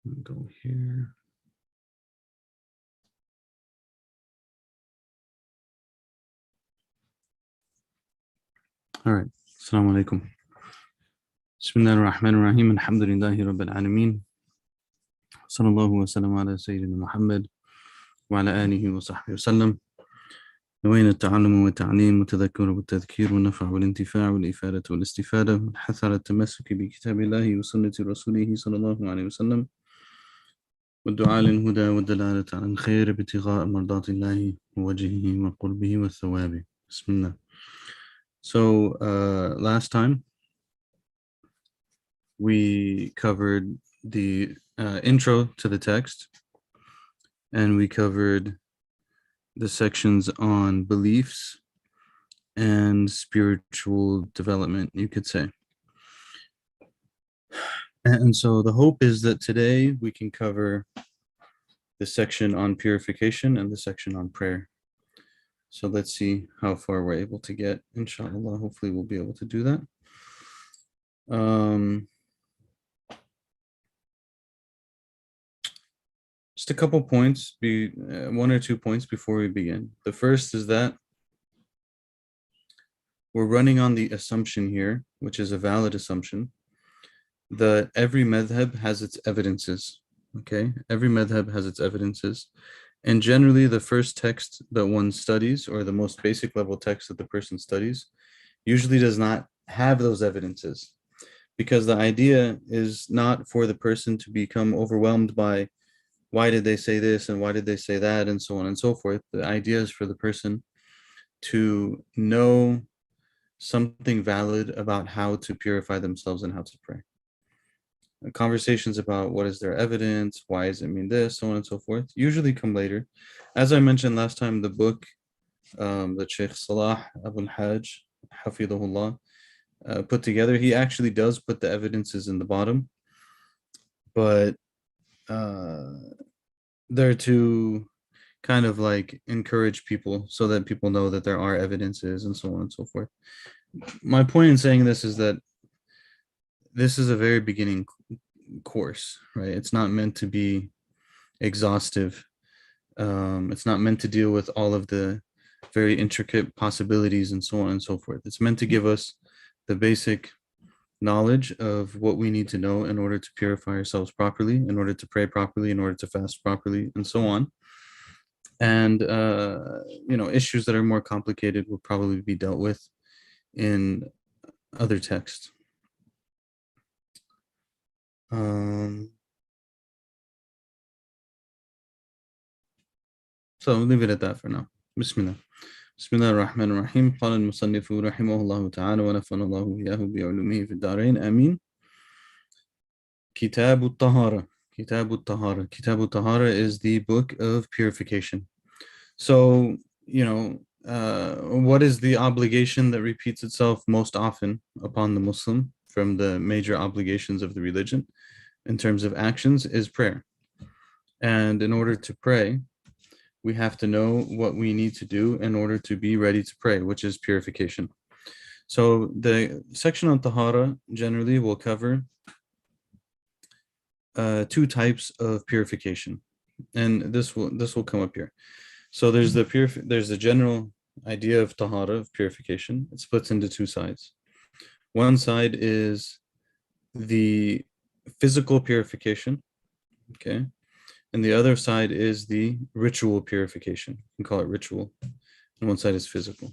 Go here. All right. Assalamu alaikum. Bismillah ar-Rahman ar-Rahim. Alhamdulillahi Rabbil Alameen. Sallallahu wa sallam ala Sayyidina Muhammad wa ala alihi wa sahbihi wa sallam. نوينا التعلم والتعليم والتذكر والتذكير والنفع والانتفاع والإفادة والاستفادة والحث على التمسك بكتاب الله وسنة رسوله صلى الله عليه وسلم والدعاء للهدى والدلالة على الخير ابتغاء مرضات الله ووجهه وقربه والثواب. بسم الله. So last time we covered the intro to the text, and we covered the sections on beliefs and spiritual development, you could say. And so the hope is that today we can cover the section on purification and the section on prayer. So let's see how far we're able to get. Inshallah, hopefully we'll be able to do that. Just a couple points, one or two points before we begin. The first is that we're running on the assumption here, which is a valid assumption, that every madhab has its evidences. Okay, every madhab has its evidences. And generally the first text that one studies, or the most basic level text that the person studies, usually does not have those evidences, because the idea is not for the person to become overwhelmed by why did they say this and why did they say that and so on and so forth. The idea is for the person to know something valid about how to purify themselves and how to pray. Conversations about what is their evidence, why does it mean this, so on and so forth, usually come later. As I mentioned last time, the book that Shaykh Salah Abul Hajj, Hafidahullah, put together, he actually does put the evidences in the bottom, but they're to kind of like encourage people so that people know that there are evidences and so on and so forth. My point in saying this is that this is a very beginning course, right? It's not meant to be exhaustive. It's not meant to deal with all of the very intricate possibilities and so on and so forth. It's meant to give us the basic knowledge of what we need to know in order to purify ourselves properly, in order to pray properly, in order to fast properly, and so on. And issues that are more complicated will probably be dealt with in other texts. So I'll leave it at that for now. Bismillah. Bismillah ar-Rahman ar-Rahim. قال المصنف رحمه الله تعالى ونفعنا الله إياه بعلومه في الدارين آمين. كتاب الطهارة. كتاب الطهارة. كتاب الطهارة is the book of purification. So, what is the obligation that repeats itself most often upon the Muslim from the major obligations of the religion in terms of actions is prayer. And in order to pray, we have to know what we need to do in order to be ready to pray, which is purification. So the section on Tahara generally will cover two types of purification, and this will come up here. So there's the general idea of Tahara, of purification. It splits into two sides. One side is the physical purification, okay? And the other side is the ritual purification. You can call it ritual. And one side is physical.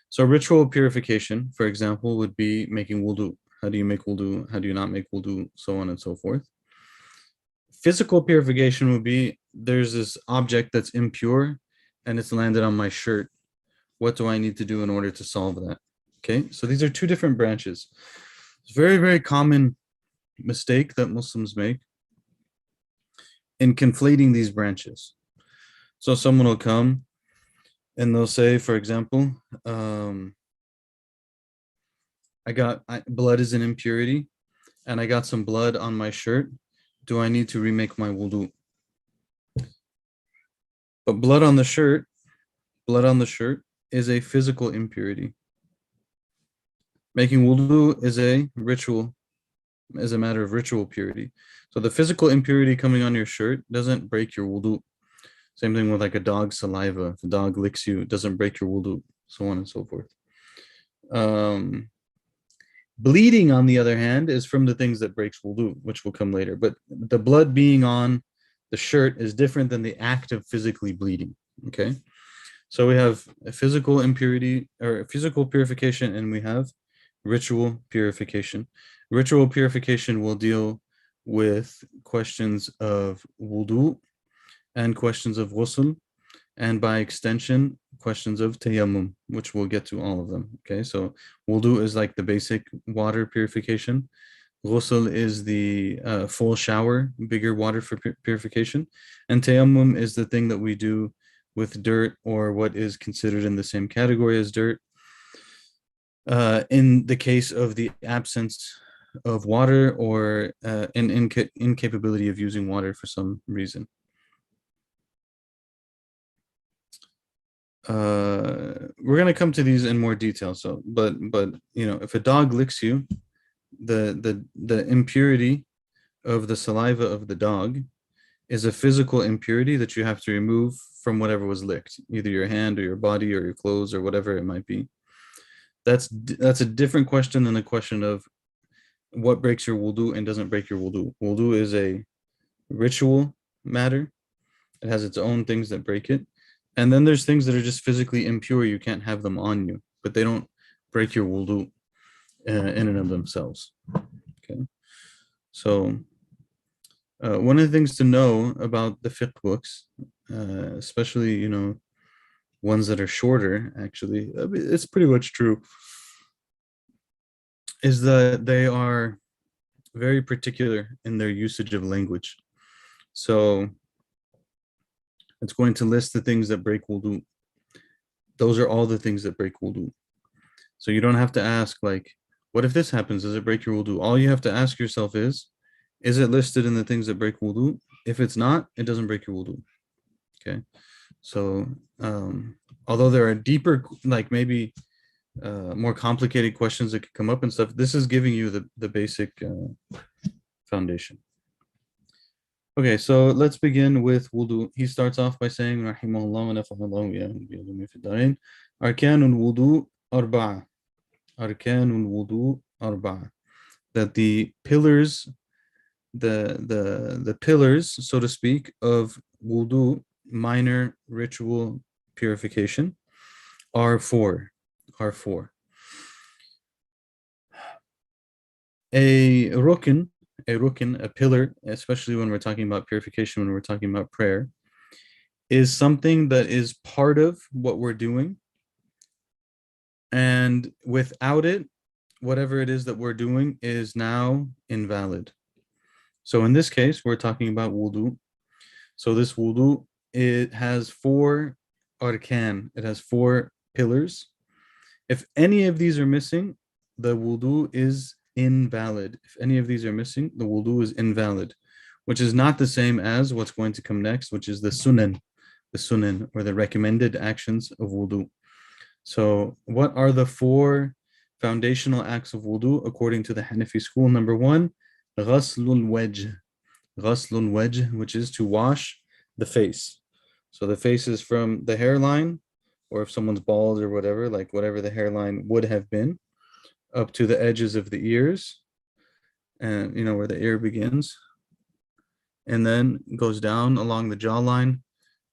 So ritual purification, for example, would be making wudu. How do you make wudu? How do you not make wudu? So on and so forth. Physical purification would be, there's this object that's impure and it's landed on my shirt. What do I need to do in order to solve that? Okay, so these are two different branches. It's a very, very common mistake that Muslims make in conflating these branches. So someone will come and they'll say, for example, blood is an impurity and I got some blood on my shirt. Do I need to remake my wudu? But blood on the shirt is a physical impurity. Making wudu is a ritual as a matter of ritual purity. So the physical impurity coming on your shirt doesn't break your wudu. Same thing with like a dog's saliva. If a dog licks you, it doesn't break your wudu, so on and so forth. Bleeding, on the other hand, is from the things that breaks wudu, which will come later. But the blood being on the shirt is different than the act of physically bleeding. Okay. So we have a physical impurity or physical purification, and we have ritual purification. Ritual purification will deal with questions of wudu and questions of ghusl, and by extension, questions of tayammum, which we'll get to all of them. Okay, so wudu is like the basic water purification. Ghusl is the full shower, bigger water for purification. And tayammum is the thing that we do with dirt, or what is considered in the same category as dirt, in the case of the absence of water, or an incapability of using water for some reason. We're going to come to these in more detail. So, but you know, if a dog licks you, the impurity of the saliva of the dog is a physical impurity that you have to remove from whatever was licked, either your hand or your body or your clothes or whatever it might be. That's a different question than the question of what breaks your wudu and doesn't break your wudu. Wudu is a ritual matter. It has its own things that break it. And then there's things that are just physically impure. You can't have them on you, but they don't break your wudu in and of themselves. Okay. So one of the things to know about the fiqh books, especially, you know, ones that are shorter, actually, it's pretty much true, is that they are very particular in their usage of language. So it's going to list the things that break wudu. Those are all the things that break wudu. So you don't have to ask, like, what if this happens? Does it break your wudu? All you have to ask yourself is it listed in the things that break wudu? If it's not, it doesn't break your wudu. Okay. So although there are deeper, like maybe more complicated questions that could come up and stuff, this is giving you the basic foundation. Okay, so let's begin with wudu. He starts off by saying, Rahimahullah wa nafa'allahu bi fi darain, Arkanul wudu arba'a. Arkanul wudu arba'a. That the pillars, the pillars, so to speak, of wudu, minor ritual purification, are four. A rukn, a pillar, especially when we're talking about purification, when we're talking about prayer, is something that is part of what we're doing. And without it, whatever it is that we're doing is now invalid. So in this case, we're talking about wudu. So this wudu, it has four arkan, it has four pillars. If any of these are missing, the wudu is invalid. If any of these are missing, the wudu is invalid, which is not the same as what's going to come next, which is the sunan, or the recommended actions of wudu. So what are the four foundational acts of wudu according to the Hanafi school? Number one, ghaslul wajh, which is to wash the face. So the face is from the hairline, or if someone's bald or whatever, like whatever the hairline would have been, up to the edges of the ears, and you know where the ear begins, and then goes down along the jawline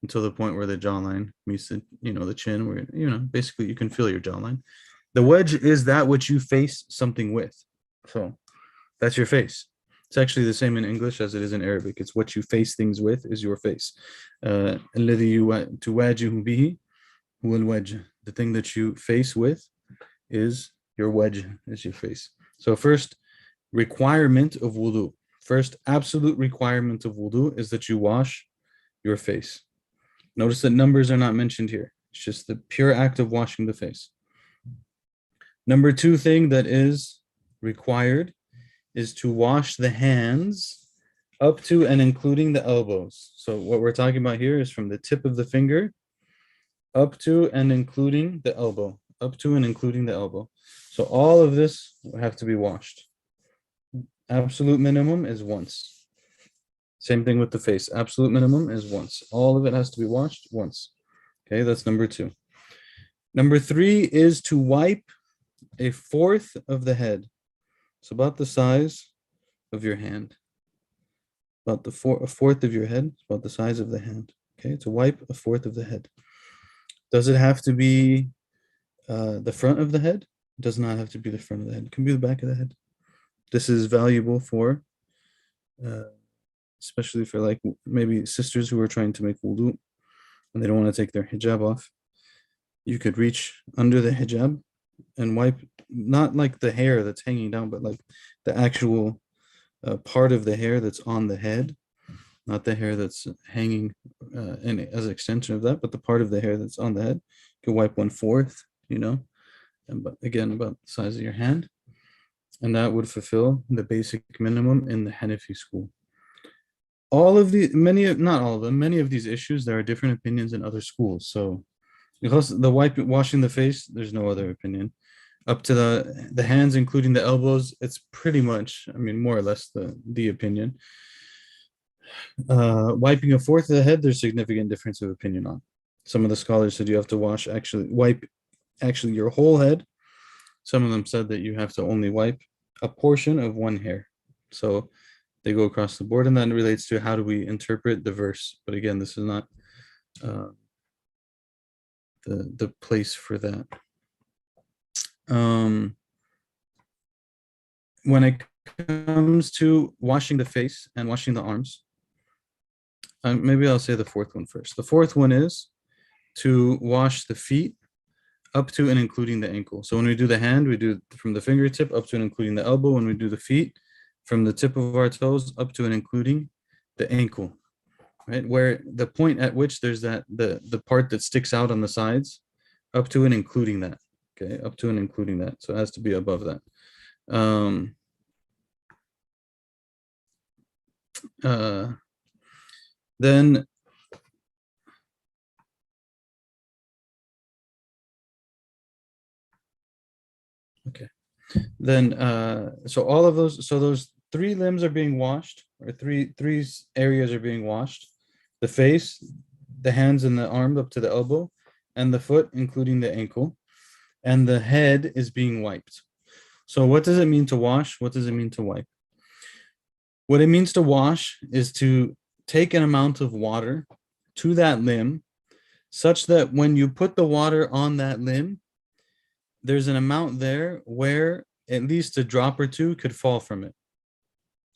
until the point where the jawline meets the, you know, the chin, where, you know, basically you can feel your jawline. The wedge is that which you face something with. So that's your face. It's actually the same in English as it is in Arabic. It's what you face things with is your face. الذي تواجه به هو الوجه. The thing that you face with is your wedge, is your face. So first requirement of wudu, first absolute requirement of wudu is that you wash your face. Notice that numbers are not mentioned here. It's just the pure act of washing the face. Number two thing that is required is to wash the hands up to and including the elbows. So what we're talking about here is from the tip of the finger up to and including the elbow. Up to and including the elbow. So all of this have to be washed. Absolute minimum is once. Same thing with the face. Absolute minimum is once. All of it has to be washed once. Okay, that's number 2. Number 3 is to wipe a fourth of the head. It's about the size of your hand. About a fourth of your head, it's about the size of the hand. Okay, to wipe a fourth of the head. Does it have to be the front of the head? It does not have to be the front of the head. It can be the back of the head. This is valuable for, especially for like maybe sisters who are trying to make wudu and they don't want to take their hijab off. You could reach under the hijab and wipe, not like the hair that's hanging down, but like the actual part of the hair that's on the head, not the hair that's hanging as an extension of that, but the part of the hair that's on the head. You could wipe 1/4, and but again, about the size of your hand. And that would fulfill the basic minimum in the Hanafi school. All of the, not all of them, many of these issues, there are different opinions in other schools. So because the washing the face, there's no other opinion. Up to the hands, including the elbows, it's pretty much, more or less the opinion. Wiping a fourth of the head, there's significant difference of opinion on. Some of the scholars said you have to wipe your whole head. Some of them said that you have to only wipe a portion of one hair. So they go across the board, and that relates to how do we interpret the verse. But again, this is not the place for that. When it comes to washing the face and washing the arms, maybe I'll say the fourth one first. The fourth one is to wash the feet up to and including the ankle. So when we do the hand, we do from the fingertip up to and including the elbow. When we do the feet, from the tip of our toes up to and including the ankle, right? Where the point at which there's the part that sticks out on the sides, up to and including that. Okay, up to and including that. So it has to be above that. Then okay. Then so all of those 3 limbs are being washed, or three areas are being washed: the face, the hands and the arm up to the elbow, and the foot, including the ankle, and the head is being wiped. So what does it mean to wash? What does it mean to wipe? What it means to wash is to take an amount of water to that limb such that when you put the water on that limb, there's an amount there where at least a drop or two could fall from it.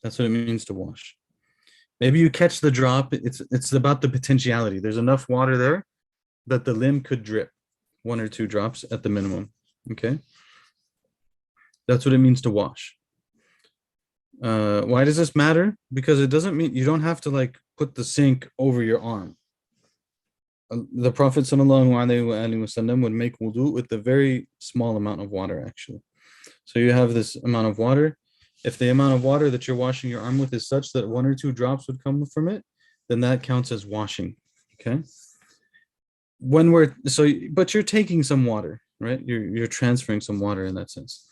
That's what it means to wash. Maybe you catch the drop. It's about the potentiality. There's enough water there that the limb could drip 1 or 2 drops at the minimum. Okay. That's what it means to wash. Why does this matter? Because it doesn't mean you don't have to like put the sink over your arm. The Prophet ﷺ would make wudu with a very small amount of water, actually. So you have this amount of water. If the amount of water that you're washing your arm with is such that 1 or 2 drops would come from it, then that counts as washing. Okay. But you're taking some water, right? You're transferring some water in that sense.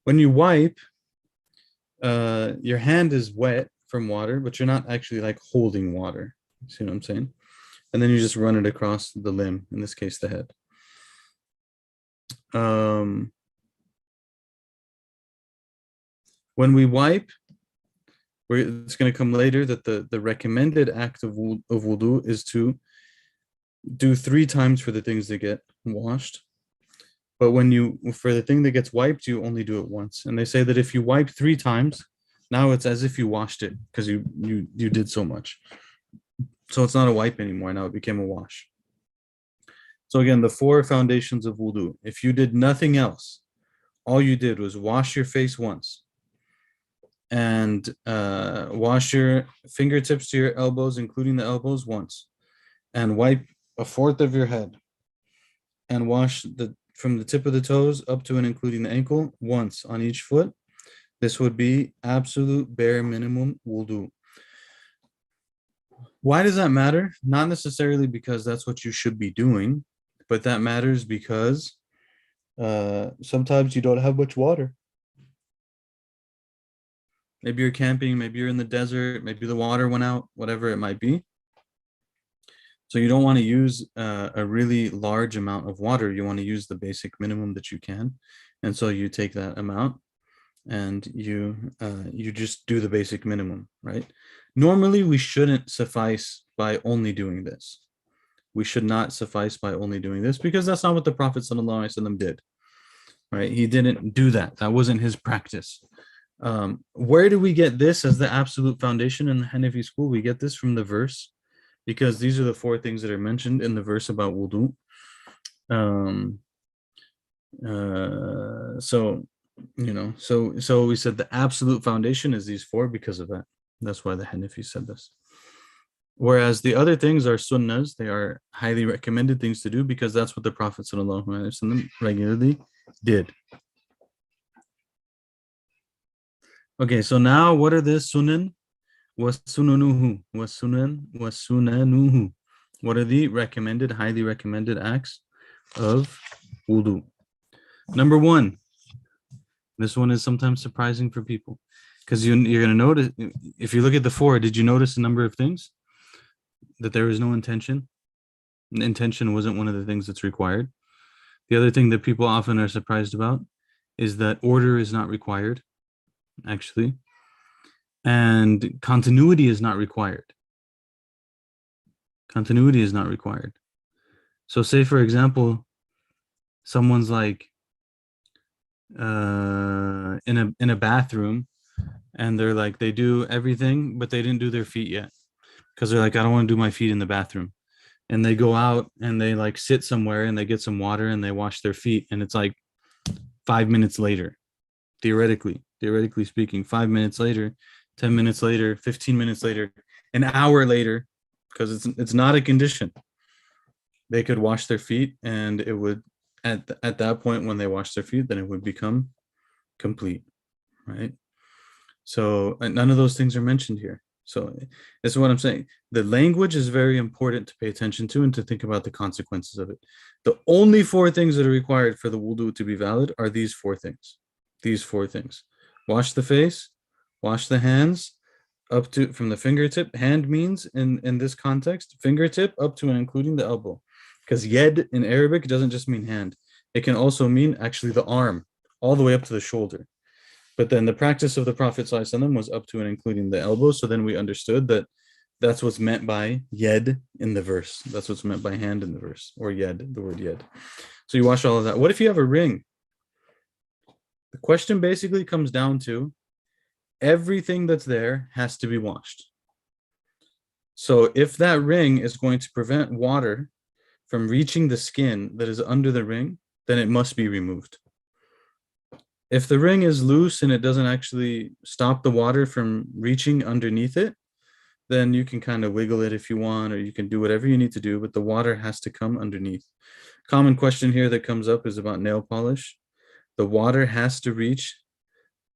When you wipe, your hand is wet from water, but you're not actually like holding water. See what I'm saying? And then you just run it across the limb, in this case, the head. When we wipe, it's going to come later that the recommended act of wudu is to do 3 times for the things that get washed. But for the thing that gets wiped, you only do it once. And they say that if you wipe 3 times, now it's as if you washed it because you did so much. So it's not a wipe anymore. Now it became a wash. So again, the 4 foundations of wudu. If you did nothing else, all you did was wash your face once and wash your fingertips to your elbows, including the elbows, once, and wipe a fourth of your head and wash from the tip of the toes up to and including the ankle once on each foot, this would be absolute bare minimum wudu. Why does that matter? Not necessarily because that's what you should be doing, but that matters because sometimes you don't have much water. Maybe you're camping, maybe you're in the desert, maybe the water went out, whatever it might be. So you don't want to use a really large amount of water. You want to use the basic minimum that you can. And so you take that amount and you just do the basic minimum, right? Normally, we shouldn't suffice by only doing this. We should not suffice by only doing this because that's not what the Prophet ﷺ did, right? He didn't do that. That wasn't his practice. Where do we get this as the absolute foundation in the Hanafi school? We get this from the verse because these are the four things that are mentioned in the verse about wudu. So we said the absolute foundation is these four because of that. That's why the Hanafi said this. Whereas the other things are sunnahs, they are highly recommended things to do because that's what the Prophet ﷺ regularly did. Okay, so now what are the sunan? Wasunanuhu. Wasunanuhu. What are the recommended, highly recommended acts of wudu? Number one, this one is sometimes surprising for people because you're going to notice, if you look at the four, did you notice a number of things? That there was no intention. Intention wasn't one of the things that's required. The other thing that people often are surprised about is that order is not required, actually. And continuity is not required. Continuity is not required. So say, for example, someone's like in a bathroom and they're like, they do everything, but they didn't do their feet yet. Because they're like, I don't want to do my feet in the bathroom. And they go out and they like sit somewhere and they get some water and they wash their feet. And it's like 5 minutes later, theoretically speaking, 5 minutes later, 10 minutes later, 15 minutes later, an hour later, because it's not a condition. They could wash their feet and it would, at that point when they wash their feet, then it would become complete, right? So none of those things are mentioned here. So this is what I'm saying. The language is very important to pay attention to and to think about the consequences of it. The only four things that are required for the wudu to be valid are these four things. These four things. Wash the face, wash the hands, up to from the fingertip. Hand means in this context, fingertip up to and including the elbow. Because yed in Arabic doesn't just mean hand. It can also mean actually the arm, all the way up to the shoulder. But then the practice of the Prophet ﷺ was up to and including the elbow. So then we understood that that's what's meant by yed in the verse. That's what's meant by hand in the verse, or yed, the word yed. So you wash all of that. What if you have a ring? The question basically comes down to everything that's there has to be washed. So if that ring is going to prevent water from reaching the skin that is under the ring, then it must be removed. If the ring is loose and it doesn't actually stop the water from reaching underneath it, then you can kind of wiggle it if you want, or you can do whatever you need to do, but the water has to come underneath. Common question here that comes up is about nail polish. The water has to reach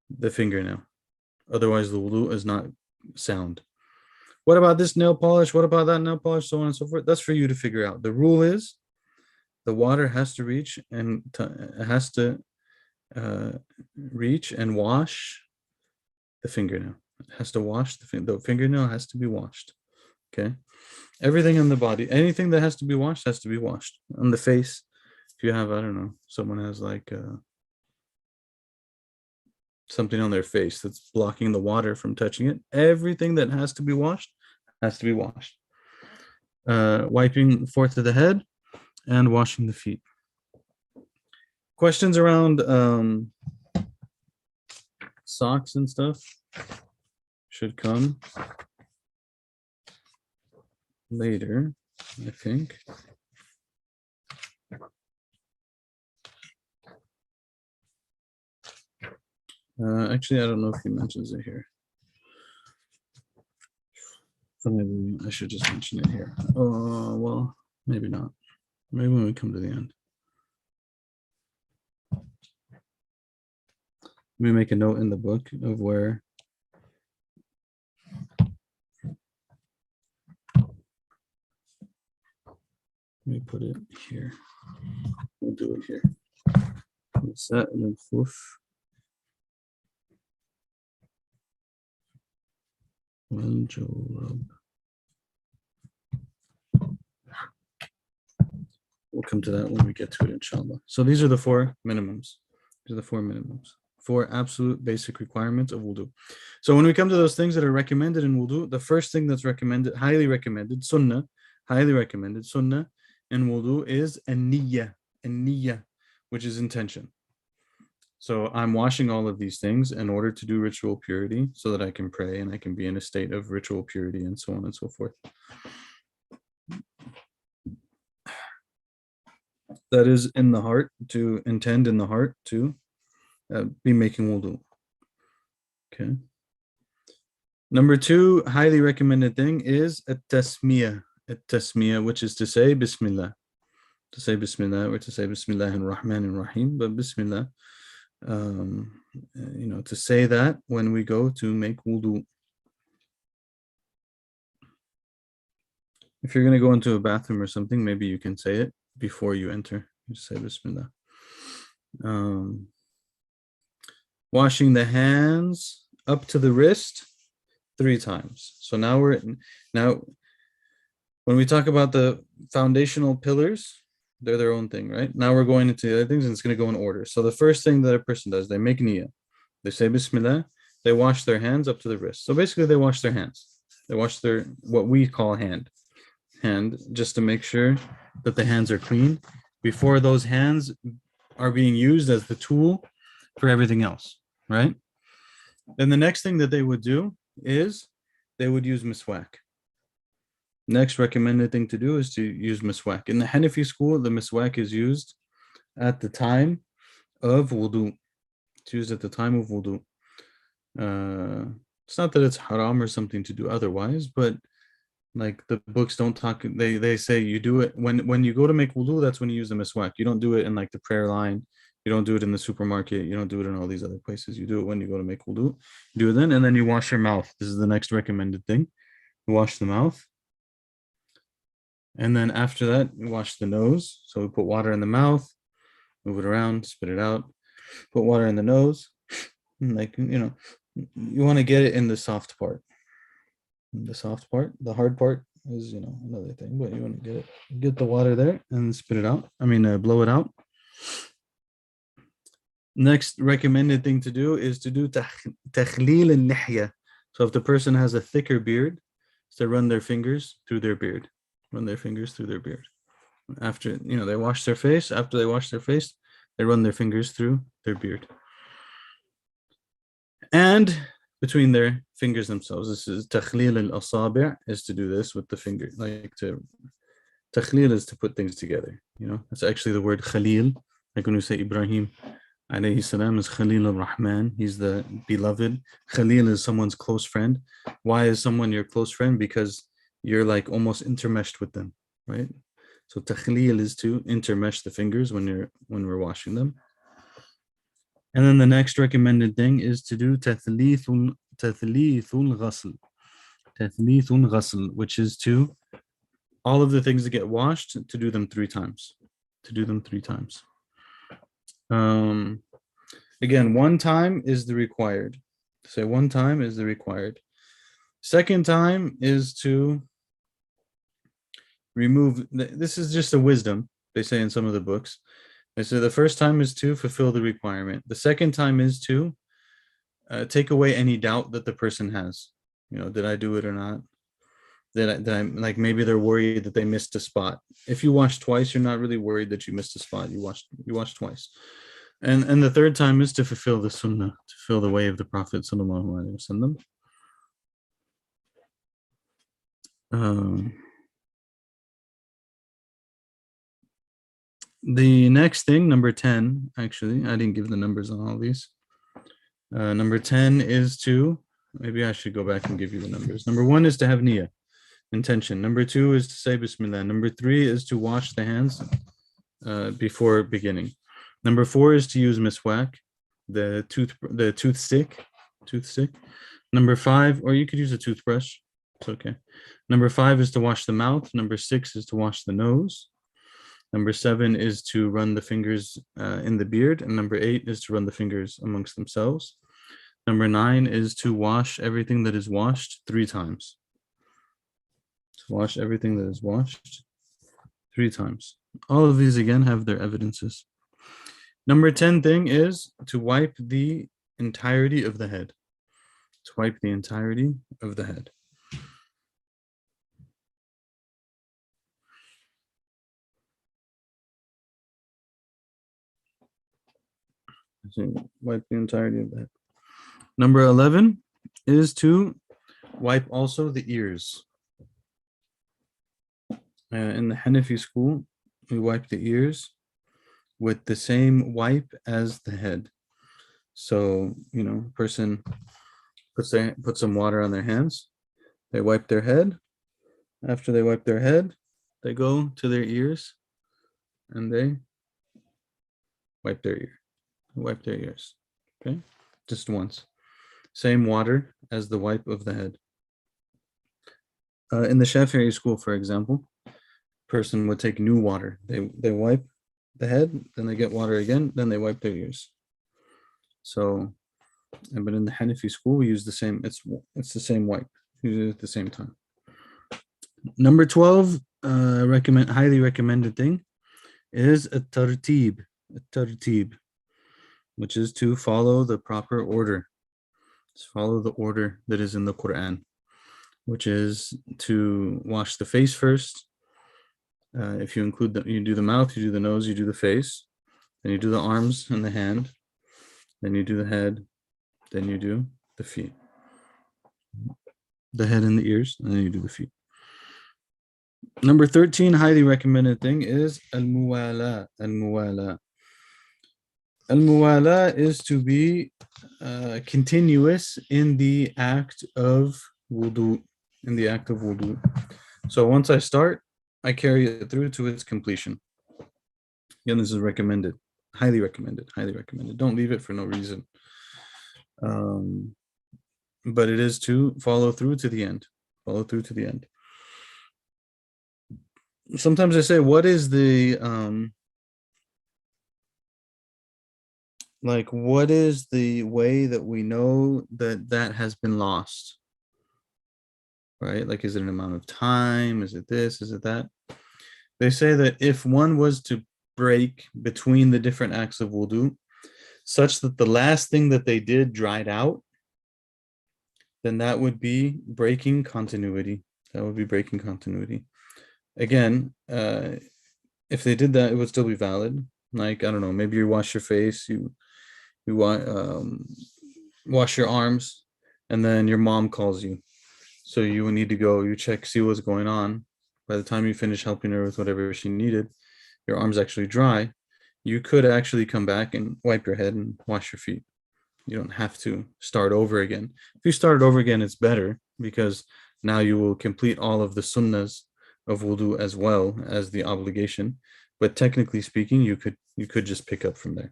the fingernail. Otherwise, the wudu is not sound. What about this nail polish? What about that nail polish? So on and so forth. That's for you to figure out. The rule is the water has to reach and has to reach and wash the fingernail. It has to wash the fingernail has to be washed. Okay. Everything on the body, anything that has to be washed has to be washed. On the face, if you have, I don't know, someone has like something on their face that's blocking the water from touching it, everything that has to be washed has to be washed. Wiping forth of the head and washing the feet. Questions around socks and stuff should come later, I think. Actually, I don't know if he mentions it here. So maybe I should just mention it here. Well, maybe not. Maybe when we come to the end. Let me make a note in the book of where. Let me put it here. We'll do it here. Set and then We'll come to that when we get to it, inshallah. So these are the four minimums. These are the four minimums. Four absolute basic requirements of wudu. So when we come to those things that are recommended in wudu, the first thing that's recommended, highly recommended, sunnah, highly recommended, sunnah in wudu is an-niyyah, which is intention. So I'm washing all of these things in order to do ritual purity so that I can pray and I can be in a state of ritual purity and so on and so forth. That is in the heart, to intend in the heart to be making wudu. Okay. Number two, highly recommended thing is at-tasmiyah, which is to say Bismillah. To say Bismillah or to say Bismillahir-Rahmanir-Rahim, but Bismillah. To say that when we go to make wudu. If you're going to go into a bathroom or something, maybe you can say it before you enter. You say Bismillah. Washing the hands up to the wrist 3 times. So now when we talk about the foundational pillars, they're their own thing, right? Now we're going into the other things and it's going to go in order. So the first thing that a person does, they make niyyah. They say Bismillah. They wash their hands up to the wrist. So basically they wash their hands. They wash their, what we call hand, just to make sure that the hands are clean before those hands are being used as the tool for everything else, right? Then the next thing that they would do is they would use Miswak. Next recommended thing to do is to use Miswak. In the Hanafi school, the Miswak is used at the time of wudu. It's used at the time of wudu. It's not that it's haram or something to do otherwise, but like the books don't talk, they say you do it when you go to make wudu, that's when you use the Miswak. You don't do it in like the prayer line. You don't do it in the supermarket. You don't do it in all these other places. You do it when you go to make wudu. You do it then, and then you wash your mouth. This is the next recommended thing. You wash the mouth. And then after that, you wash the nose. So we put water in the mouth, move it around, spit it out, put water in the nose. Like, you want to get it in the soft part. The soft part, the hard part is, another thing, but you want to get the water there and spit it out. Blow it out. Next recommended thing to do is to do takhleel al-lihya. So if the person has a thicker beard, to run their fingers through their beard. Run their fingers through their beard. After, they wash their face. After they wash their face, they run their fingers through their beard. And between their fingers themselves. This is takhleel al-asabi', is to do this with the finger. Takhleel is to put things together. That's actually the word khalil. Like when we say Ibrahim alayhi salam is Khalil al-Rahman. He's the beloved. Khalil is someone's close friend. Why is someone your close friend? Because you're like almost intermeshed with them, right? So takhleel is to intermesh the fingers when we're washing them. And then the next recommended thing is to do tathlithul ghasl. Tathlithul ghasl, which is to all of the things that get washed, to do them 3 times. Again, 1 time is the required. Say 1 time is the required. Second time is to remove, this is just a wisdom, they say in some of the books. They say the first time is to fulfill the requirement. The second time is to take away any doubt that the person has. Did I do it or not? Did I like, maybe they're worried that they missed a spot. If you wash twice, you're not really worried that you missed a spot. You washed twice. And the third time is to fulfill the sunnah, to fulfill the way of the Prophet sallallahu alaihi wasallam. The next thing, number 10, actually, I didn't give the numbers on all these. Number 10 is to, maybe I should go back and give you the numbers. Number 1 is to have niyyah, intention. Number 2 is to say Bismillah. Number 3 is to wash the hands before beginning. Number 4 is to use Miswak, the toothstick. Number 5, or you could use a toothbrush. It's okay. Number 5 is to wash the mouth. Number 6 is to wash the nose. Number 7 is to run the fingers in the beard. And number 8 is to run the fingers amongst themselves. Number 9 is to wash everything that is washed 3 times. To wash everything that is washed 3 times. All of these again have their evidences. Number 10 thing is to wipe the entirety of the head. To wipe the entirety of the head. So wipe the entirety of the head. Number 11 is to wipe also the ears. In the Hanafi school, we wipe the ears with the same wipe as the head. So, person put some water on their hands, they wipe their head. After they wipe their head, they go to their ears and they wipe their ears. Okay, just once. Same water as the wipe of the head. In the Shafi'i school, for example, person would take new water. They wipe the head, then they get water again, then they wipe their ears. So, but in the Hanafi school, we use the same. It's the same wipe. We use it at the same time. Number 12, highly recommended thing is a tartib, which is to follow the proper order. Just follow the order that is in the Quran, which is to wash the face first. If you include you do the mouth, you do the nose, you do the face, then you do the arms and the hand, then you do the head, then you do the feet. The head and the ears, and then you do the feet. Number 13, highly recommended thing is al-Muwala. Al-Muwala is to be continuous in the act of Wudu. So once I start, I carry it through to its completion. Again, this is recommended. Highly recommended. Don't leave it for no reason. But it is to follow through to the end. Sometimes I say, what is the what is the way that we know that has been lost? Right? Like, is it an amount of time? Is it this? Is it that? They say that if one was to break between the different acts of wudu, such that the last thing that they did dried out, then that would be breaking continuity. Again, if they did that, it would still be valid. Like, I don't know, maybe you wash your face, you wash your arms, and then your mom calls you. So you would need to go, you check, see what's going on. By the time you finish helping her with whatever she needed, your arm's actually dry. You could actually come back and wipe your head and wash your feet. You don't have to start over again. If you start over again, it's better, because now you will complete all of the sunnahs of wudu as well as the obligation. But technically speaking, you could just pick up from there.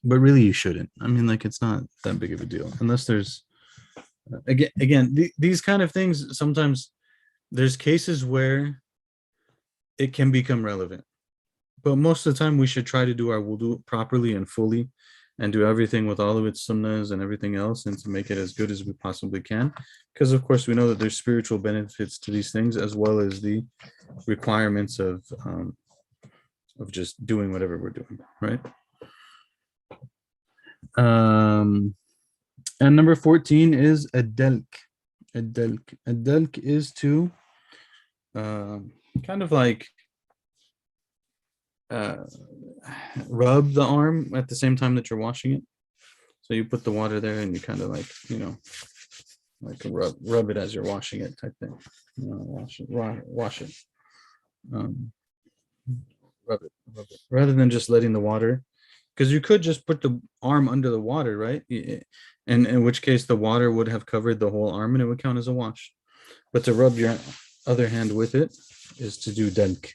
But really, you shouldn't. I mean, like, it's not that big of a deal, unless there's these kind of things. Sometimes there's cases where it can become relevant, but most of the time we should try to do our wudu properly and fully, and do everything with all of its sunnahs and everything else, and to make it as good as we possibly can, because of course we know that there's spiritual benefits to these things, as well as the requirements of just doing whatever we're doing, right? And number 14 is ad-dalk. Ad-dalk is to kind of like rub the arm at the same time that you're washing it. So you put the water there and you kind of like, like rub it as you're washing it type thing. Wash it. Rub it. Rather than just letting the water, because you could just put the arm under the water, right? And in which case the water would have covered the whole arm and it would count as a wash. But to rub your other hand with it is to do dalk.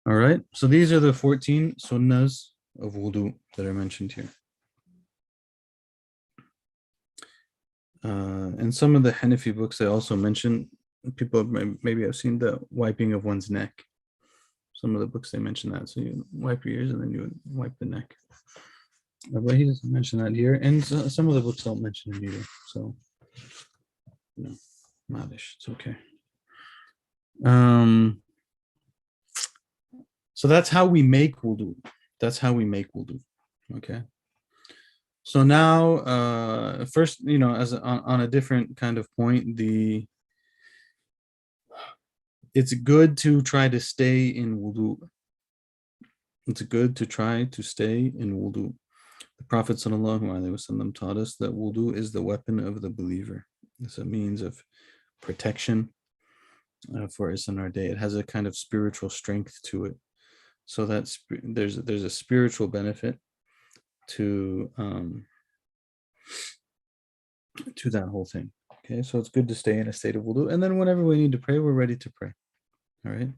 All right. So these are the 14 sunnahs of wudu that are mentioned here. And some of the Hanafi books, they also mention, people maybe have seen the wiping of one's neck. Some of the books, they mention that. So you wipe your ears and then you wipe the neck. But he doesn't mention that here, and some of the books don't mention it either. So, no, Mubash, it's okay. So that's how we make wudu. That's how we make wudu. Okay. So now, first, as on a different kind of point, it's good to try to stay in wudu. It's good to try to stay in wudu. The Prophet ﷺ taught us that wudu is the weapon of the believer. It's a means of protection for us in our day. It has a kind of spiritual strength to it. So that's there's a spiritual benefit to that whole thing. Okay, so it's good to stay in a state of wudu, and then whenever we need to pray, we're ready to pray. All right.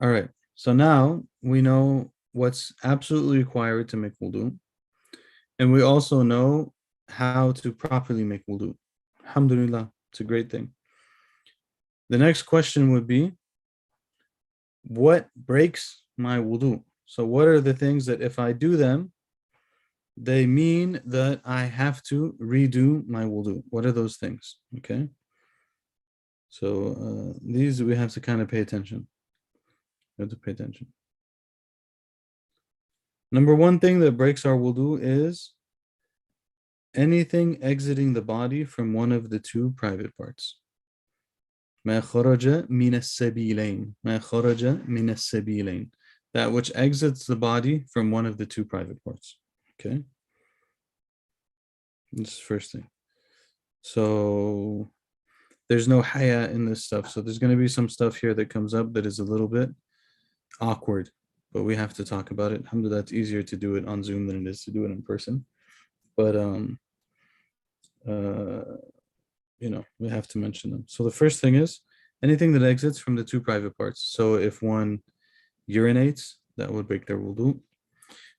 All right. So now we know what's absolutely required to make wudu, and we also know how to properly make wudu. Alhamdulillah, it's a great thing. The next question would be, what breaks my wudu? So what are the things that if I do them, they mean that I have to redo my wudu? What are those things? Okay. So these we have to kind of pay attention. We have to pay attention. Number one thing that breaks our wudu is anything exiting the body from one of the two private parts. ما خرج من السبيلين. ما خرج من السبيلين. That which exits the body from one of the two private parts. Okay. This is the first thing. So there's no haya in this stuff. So there's going to be some stuff here that comes up that is a little bit awkward, but we have to talk about it. Alhamdulillah, it's easier to do it on Zoom than it is to do it in person. But we have to mention them. So the first thing is anything that exits from the two private parts. So if one urinates, that would break their wudu.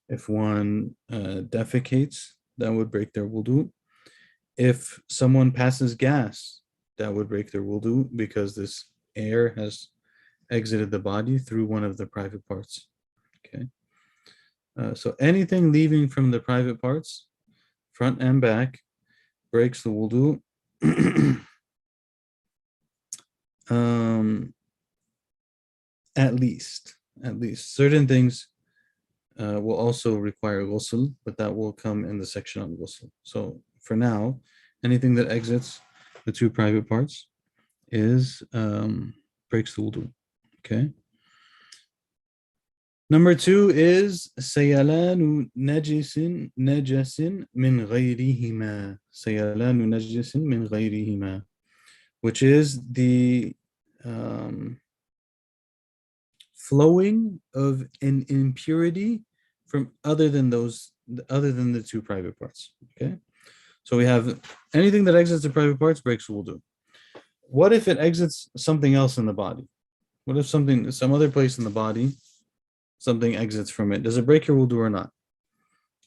If one defecates, that would break their wudu. If someone passes gas, that would break their wudu because this air has exited the body through one of the private parts. Okay. So anything leaving from the private parts, front and back, breaks the wudu. At least certain things will also require ghusl, but that will come in the section on ghusl. So for now, anything that exits the two private parts is breaks the wudu. Okay. Number two is sayalanu najisin min ghayrihima. Sayalanu najisin min ghayrihima, which is the flowing of an impurity from other than the two private parts. Okay. So we have anything that exits the private parts breaks wudu. What if it exits something else in the body? What if some other place in the body, something exits from it? Does it break your wudu or not?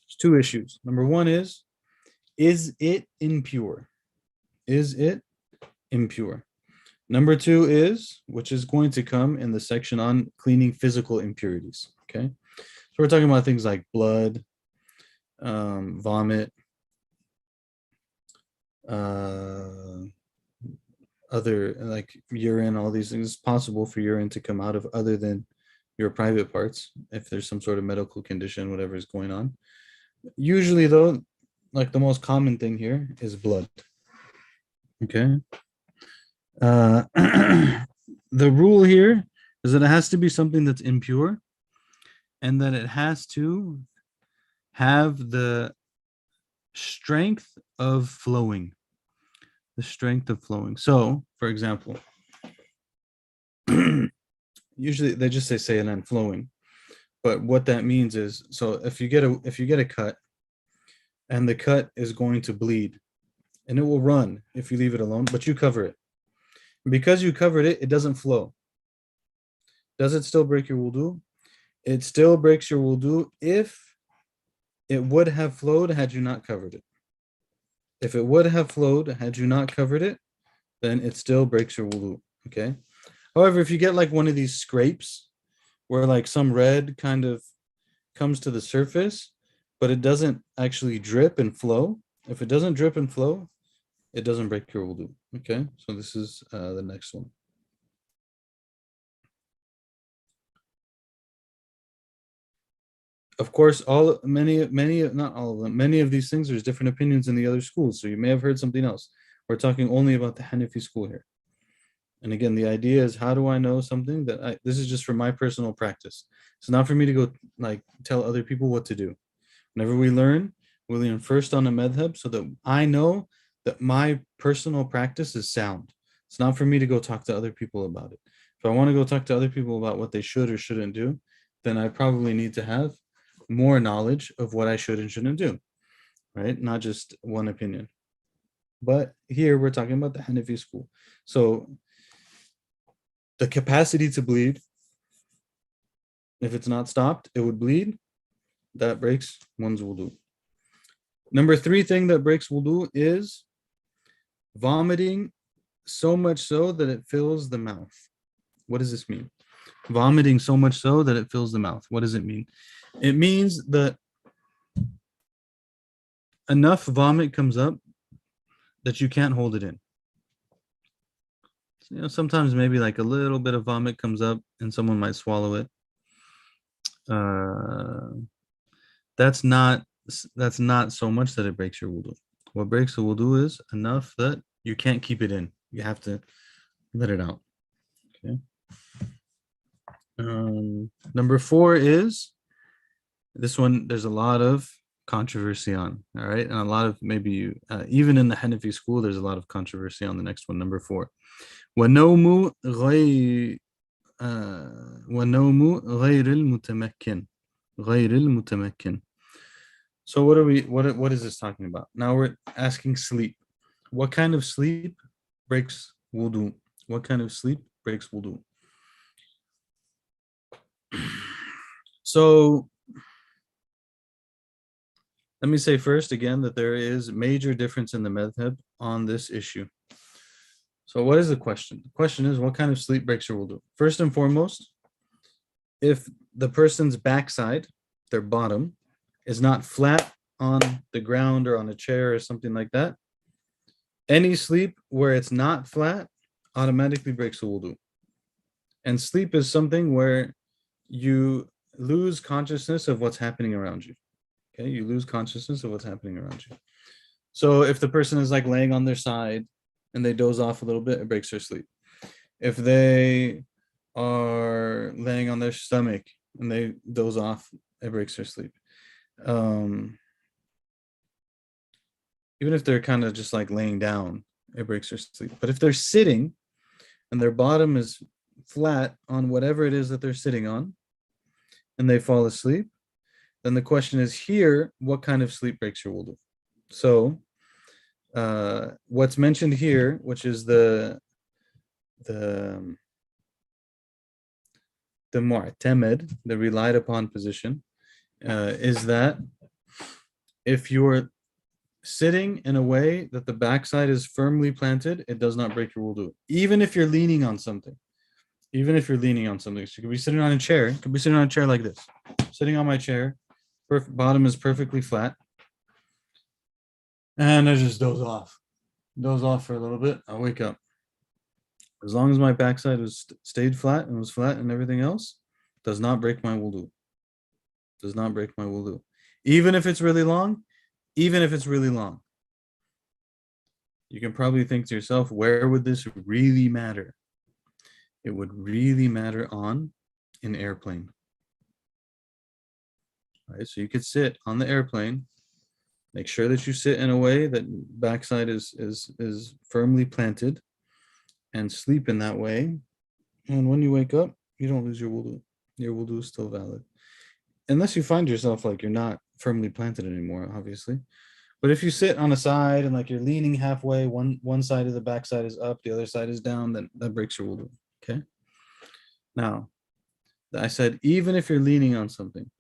There's two issues. Number one is it impure? Is it impure? Number two is, which is going to come in the section on cleaning physical impurities. Okay. So we're talking about things like blood, vomit, other like urine, all these things. It's possible for urine to come out of other than your private parts if there's some sort of medical condition, whatever is going on. Usually though, like the most common thing here is blood. Okay. The rule here is that it has to be something that's impure and that it has to have the strength of flowing. The strength of flowing. So, for example, usually they just say and then flowing. But what that means is, so if you get a cut and the cut is going to bleed and it will run if you leave it alone, but you cover it. And because you covered it, it doesn't flow. Does it still break your wudu? It still breaks your wudu if it would have flowed had you not covered it. If it would have flowed had you not covered it, then it still breaks your wudu. Okay. However, if you get like one of these scrapes where like some red kind of comes to the surface, but it doesn't actually drip and flow, if it doesn't drip and flow, it doesn't break your wudu. Okay, so this is the next one. Of course, not all of them, many of these things, there's different opinions in the other schools. So you may have heard something else. We're talking only about the Hanafi school here. And again, the idea is, how do I know something that this is just for my personal practice. It's not for me to go like tell other people what to do. Whenever we learn first on a madhab so that I know that my personal practice is sound. It's not for me to go talk to other people about it. If I want to go talk to other people about what they should or shouldn't do, then I probably need to have more knowledge of what I should and shouldn't do, right? Not just one opinion. But here we're talking about the Hanafi school. So the capacity to bleed, if it's not stopped, it would bleed. That breaks one's wudu. Number 3 thing that breaks wudu is vomiting so much so that it fills the mouth. What does this mean? Vomiting so much so that it fills the mouth. What does it mean? It means that enough vomit comes up that you can't hold it in. You know, sometimes maybe like a little bit of vomit comes up and someone might swallow it. That's not so much that it breaks your wudu. What breaks the wudu is enough that you can't keep it in. You have to let it out. Okay. Number 4 is this one. There's a lot of controversy on. All right, and a lot of maybe even in the Hanafi school, there's a lot of controversy on the next one. Number 4. وَنَوْمُ غَيْرِ الْمُتَمَكِّنِ غَيْرِ الْمُتَمَكِّنِ. So what is this talking about? Now we're asking sleep. What kind of sleep breaks wudu? What kind of sleep breaks wudu? So let me say first again that there is major difference in the madhab on this issue. So what is the question? The question is, what kind of sleep breaks your wudu? First and foremost, if the person's backside, their bottom, is not flat on the ground or on a chair or something like that, any sleep where it's not flat automatically breaks the wudu. And sleep is something where you lose consciousness of what's happening around you. Okay, you lose consciousness of what's happening around you. So if the person is like laying on their side and they doze off a little bit, it breaks their sleep. If they are laying on their stomach and they doze off, it breaks their sleep. Even if they're kind of just like laying down, it breaks their sleep. But if they're sitting and their bottom is flat on whatever it is that they're sitting on and they fall asleep, then the question is here, what kind of sleep breaks your wudu? So what's mentioned here, which is the mu'tamad, the relied upon position, is that if you're sitting in a way that the backside is firmly planted, it does not break your wudu. Even if you're leaning on something. Even if you're leaning on something. So you could be sitting on a chair. You could be sitting on a chair like this. Sitting on my chair. Bottom is perfectly flat. And I just doze off. Doze off for a little bit. I'll wake up. As long as my backside was stayed flat and was flat and everything else, does not break my wudu. Does not break my wudu. Even if it's really long, even if it's really long. You can probably think to yourself, where would this really matter? It would really matter on an airplane. Right? So you could sit on the airplane, make sure that you sit in a way that backside is firmly planted, and sleep in that way. And when you wake up, you don't lose your wudu. Your wudu is still valid. Unless you find yourself like you're not firmly planted anymore, obviously. But if you sit on a side and like you're leaning halfway, one side of the backside is up, the other side is down, then that breaks your wudu. Okay. Now, I said, even if you're leaning on something,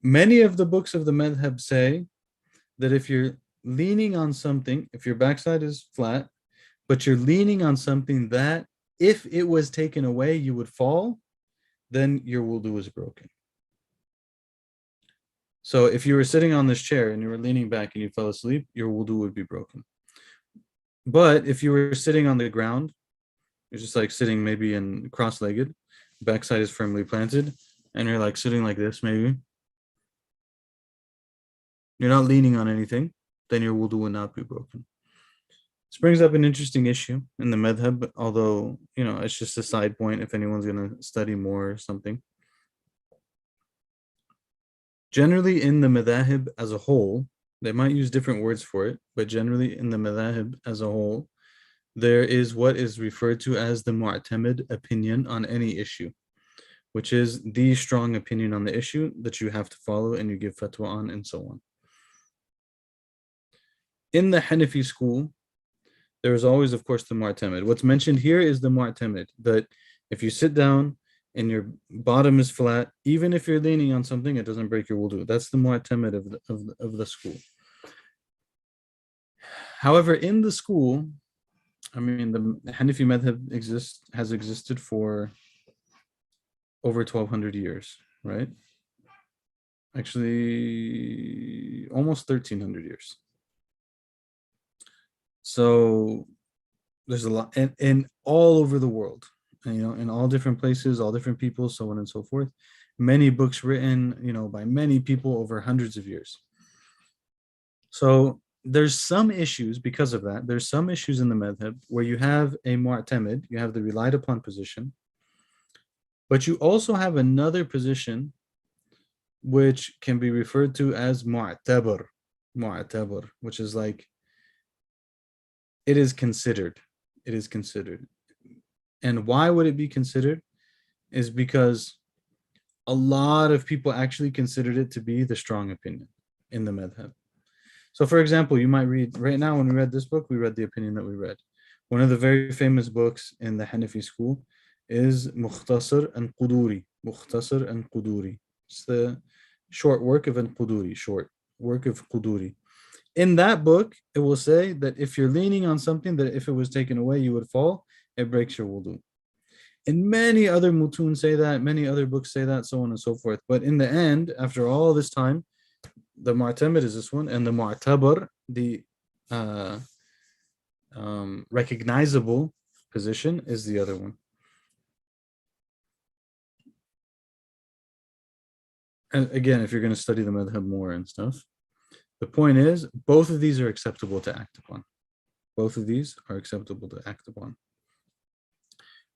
many of the books of the madhab say that if you're leaning on something, if your backside is flat, but you're leaning on something that if it was taken away, you would fall, then your wudu is broken. So if you were sitting on this chair and you were leaning back and you fell asleep, your wudu would be broken. But if you were sitting on the ground, you're just like sitting maybe in cross-legged, backside is firmly planted, and you're like sitting like this maybe. You're not leaning on anything, then your wudu will not be broken. This brings up an interesting issue in the madhab, although, it's just a side point if anyone's going to study more or something. Generally, in the madhahib as a whole, they might use different words for it, but generally in the madhahib as a whole, there is what is referred to as the mu'tamid opinion on any issue, which is the strong opinion on the issue that you have to follow and you give fatwa on and so on. In the Hanafi school, there is always, of course, the mu'tamid. What's mentioned here is the mu'tamid, that if you sit down and your bottom is flat, even if you're leaning on something, it doesn't break your wudu. That's the mu'tamid of the school. However, in the school, the Hanafi madhab has existed for over 1,200 years, right? Actually, almost 1,300 years. So there's a lot, and all over the world, in all different places, all different people, so on and so forth. Many books written, by many people over hundreds of years. So there's some issues because of that. There's some issues in the madhab where you have a mu'tamid, you have the relied upon position, but you also have another position which can be referred to as mu'tabar, which is like, it is considered. It is considered. And why would it be considered? Is because a lot of people actually considered it to be the strong opinion in the madhab. So for example, you might read, right now when we read this book, we read the opinion that we read. One of the very famous books in the Hanafi school is Mukhtasar and Quduri. Mukhtasar and Quduri. It's the short work of al-Quduri, short work of Quduri. In that book, it will say that if you're leaning on something, that if it was taken away, you would fall, it breaks your wudu. And many other mutun say that, many other books say that, so on and so forth. But in the end, after all this time, the mu'tamid is this one, and the mu'tabar, the recognizable position, is the other one. And again, if you're going to study the madhab more and stuff, the point is, both of these are acceptable to act upon. Both of these are acceptable to act upon.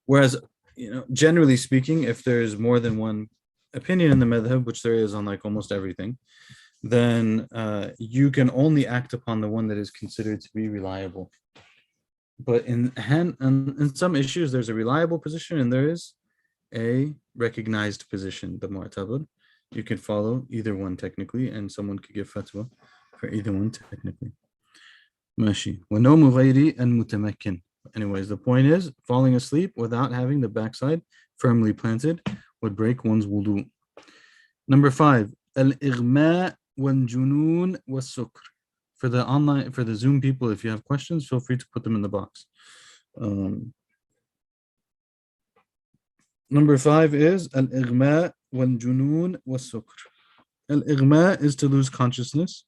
Whereas, generally speaking, if there's more than one opinion in the madhab, which there is on like almost everything, then you can only act upon the one that is considered to be reliable. But in some issues, there's a reliable position and there is a recognized position, the mu'tabar. You can follow either one technically, and someone could give fatwa for either one technically. Mashi. وَنَوْمُ غَيْرِ الْمُتَمَكِّنِ. Anyways, the point is, falling asleep without having the backside firmly planted would break one's wudu. Number 5, al-ighma wal-junun was-sukr. For the Zoom people, if you have questions, feel free to put them in the box. Number 5 is al-ighma wal-junun was-sukr. Al-ighma is to lose consciousness.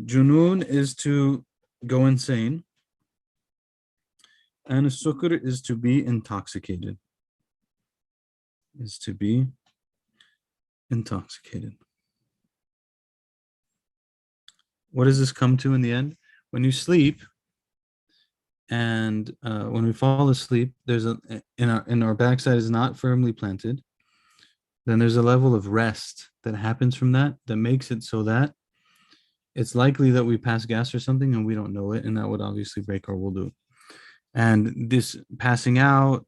Junun is to go insane. And sukr is to be intoxicated. What does this come to in the end? When you sleep, and when we fall asleep, there's in our backside is not firmly planted. Then there's a level of rest that happens from that makes it so that it's likely that we pass gas or something and we don't know it, and that would obviously break our wudu. And this passing out,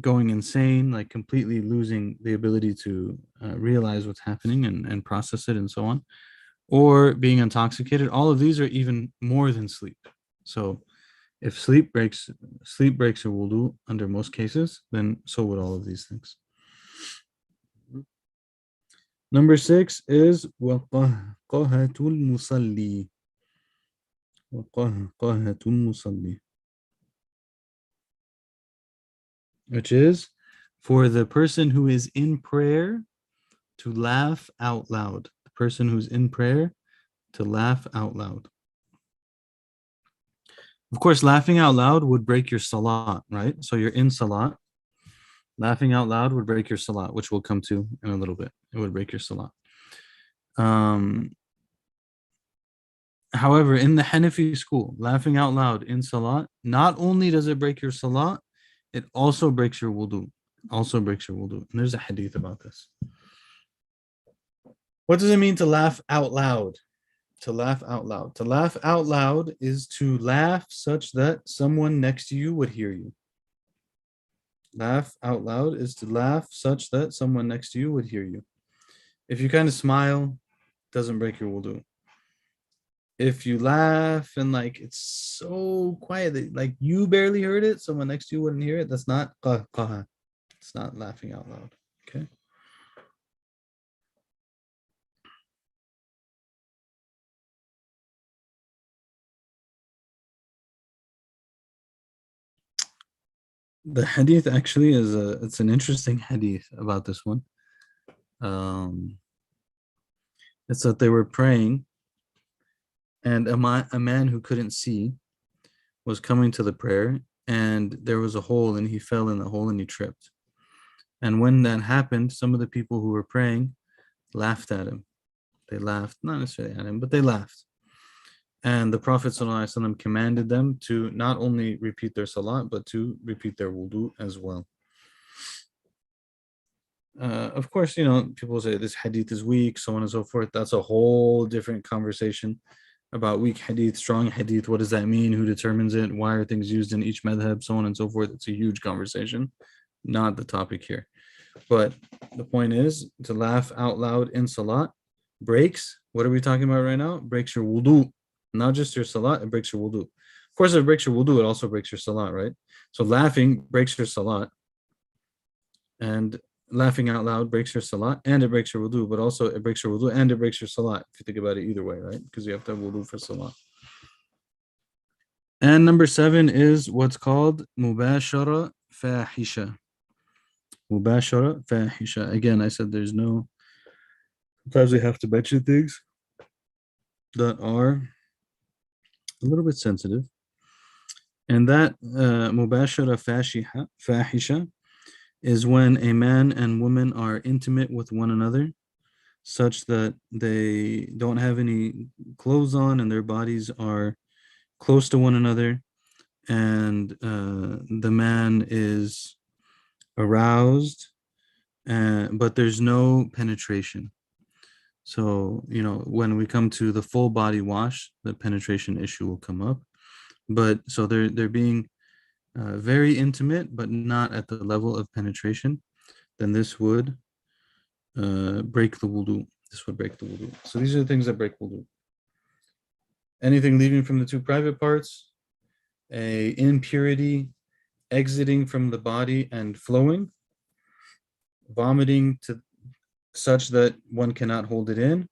going insane, like completely losing the ability to realize what's happening and process it and so on, or being intoxicated, all of these are even more than sleep. So if sleep breaks your wudu under most cases, then so would all of these things. Number 6 is وَقَهْقَهَةُ الْمُصَلِّي. وَقَهْقَهَةُ الْمُصَلِّي. which is for the person who is in prayer to laugh out loud. The person who's in prayer to laugh out loud. Of course, laughing out loud would break your salat, right? So you're in salat. Laughing out loud would break your salat, which we'll come to in a little bit. It would break your salat. However, in the Hanafi school, laughing out loud in salat, not only does it break your salat, it also breaks your wudu. Also breaks your wudu. And there's a hadith about this. What does it mean to laugh out loud? To laugh out loud. To laugh out loud is to laugh such that someone next to you would hear you. Laugh out loud is to laugh such that someone next to you would hear you. If you kind of smile, it doesn't break your wudu. If you laugh and like it's so quiet that like you barely heard it, someone next to you wouldn't hear it, that's not qahqaha. It's not laughing out loud. Okay. The hadith actually it's an interesting hadith about this one. It's that they were praying and a man who couldn't see was coming to the prayer and there was a hole and he fell in the hole and he tripped. And when that happened, some of the people who were praying laughed at him. They laughed, not necessarily at him, but they laughed. And the Prophet ﷺ commanded them to not only repeat their salat, but to repeat their wudu as well. Of course, people say this hadith is weak, so on and so forth. That's a whole different conversation about weak hadith, strong hadith. What does that mean? Who determines it? Why are things used in each madhab? So on and so forth. It's a huge conversation, not the topic here. But the point is to laugh out loud in salat breaks. What are we talking about right now? Breaks your wudu, not just your salat. It breaks your wudu. Of course, if it breaks your wudu, it also breaks your salat, right? So laughing breaks your salat, and laughing out loud breaks your salat, and it breaks your wudu. But also it breaks your wudu and it breaks your salat. If you think about it either way, right? Because you have to have wudu for salat. And number 7 is what's called mubashara fahisha. Mubashara fahisha. Again, I said there's no. Sometimes we have to mention things that are a little bit sensitive. And that mubashara fahisha is when a man and woman are intimate with one another such that they don't have any clothes on and their bodies are close to one another, and the man is aroused, but there's no penetration. So, when we come to the full body wash, the penetration issue will come up. But so they're being very intimate, but not at the level of penetration. Then this would break the wudu. This would break the wudu. So these are the things that break wudu. Anything leaving from the two private parts, a impurity exiting from the body and flowing, vomiting to such that one cannot hold it in,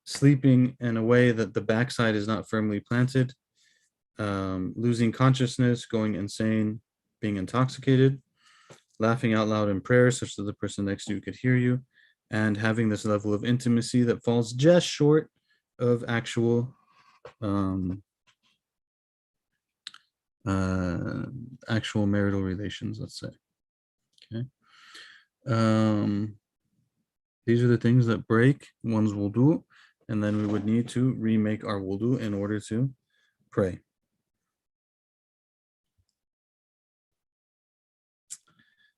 sleeping in a way that the backside is not firmly planted, losing consciousness, going insane, being intoxicated, laughing out loud in prayer such that the person next to you could hear you, and having this level of intimacy that falls just short of actual actual marital relations, let's say. Okay. These are the things that break one's wudu, and then we would need to remake our wudu in order to pray.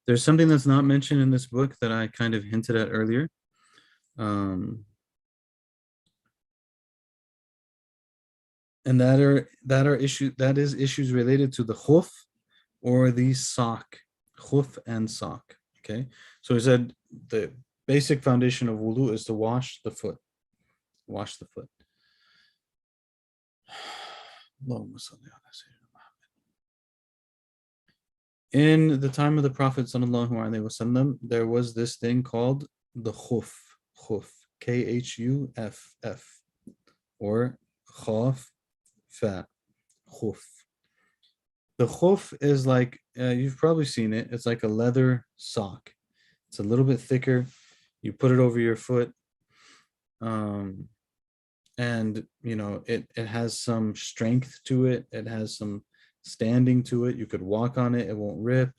There's something that's not mentioned in this book that I kind of hinted at earlier. And that is issues related to the khuf or the sock, khuf and sock. Okay, so he said the basic foundation of wudu is to wash the foot. Wash the foot. In the time of the Prophet ﷺ, there was this thing called the khuf, Khuff, or khaf fa, khuf. The khuf is like you've probably seen it. It's like a leather sock. It's a little bit thicker. You put it over your foot. And it has some strength to it. It has some standing to it. You could walk on it. It won't rip.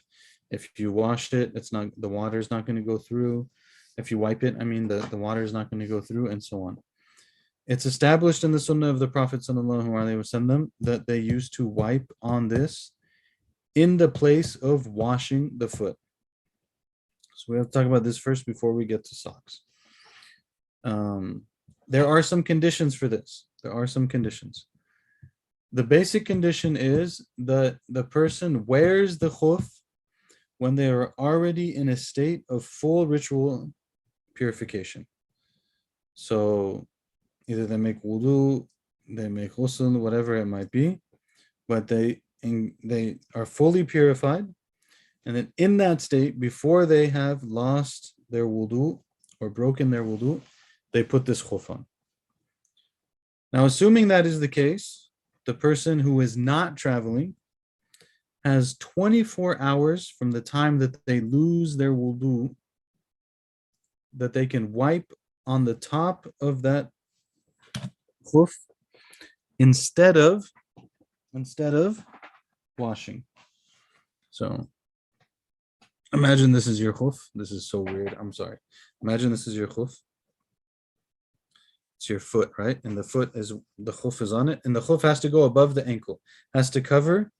If you wash it, the water is not going to go through. If you wipe it, I mean, the water is not going to go through, and so on. It's established in the Sunnah of the Prophet ﷺ that they used to wipe on this in the place of washing the foot. So we have to talk about this first before we get to socks. There are some conditions for this. There are some conditions. The basic condition is that the person wears the khuf when they are already in a state of full ritual purification. So either they make wudu, they make ghusl, whatever it might be, but they are fully purified. And then in that state, before they have lost their wudu or broken their wudu, they put this khuf on. Now, assuming that is the case, the person who is not traveling has 24 hours from the time that they lose their wudu that they can wipe on the top of that khuf instead of washing. So imagine this is your khuf. This is so weird. I'm sorry. Imagine this is your khuf. It's your foot, right? And the khuf is on it, and the khuf has to go above the ankle, has to cover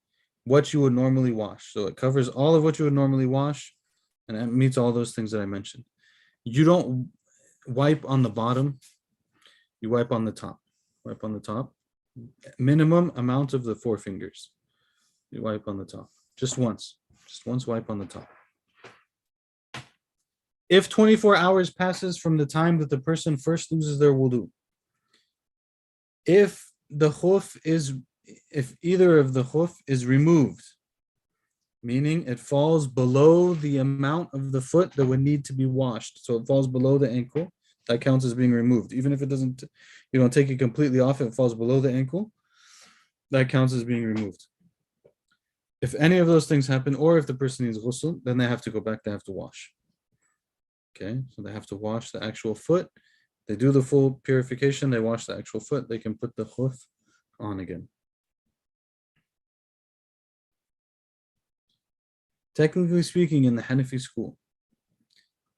what you would normally wash. So it covers all of what you would normally wash, and it meets all those things that I mentioned. You don't wipe on the bottom, you wipe on the top. Wipe on the top. Minimum amount of the 4 fingers. You wipe on the top. Just once wipe on the top. If 24 hours passes from the time that the person first loses their wudu, if either of the khuf is removed, meaning it falls below the amount of the foot that would need to be washed, so it falls below the ankle, that counts as being removed. Even if it doesn't, you don't take it completely off, it falls below the ankle, that counts as being removed. If any of those things happen, or if the person needs ghusl, then they have to go back, they have to wash. Okay, so they have to wash the actual foot. They do the full purification, they wash the actual foot, they can put the khuf on again. Technically speaking, in the Hanafi school,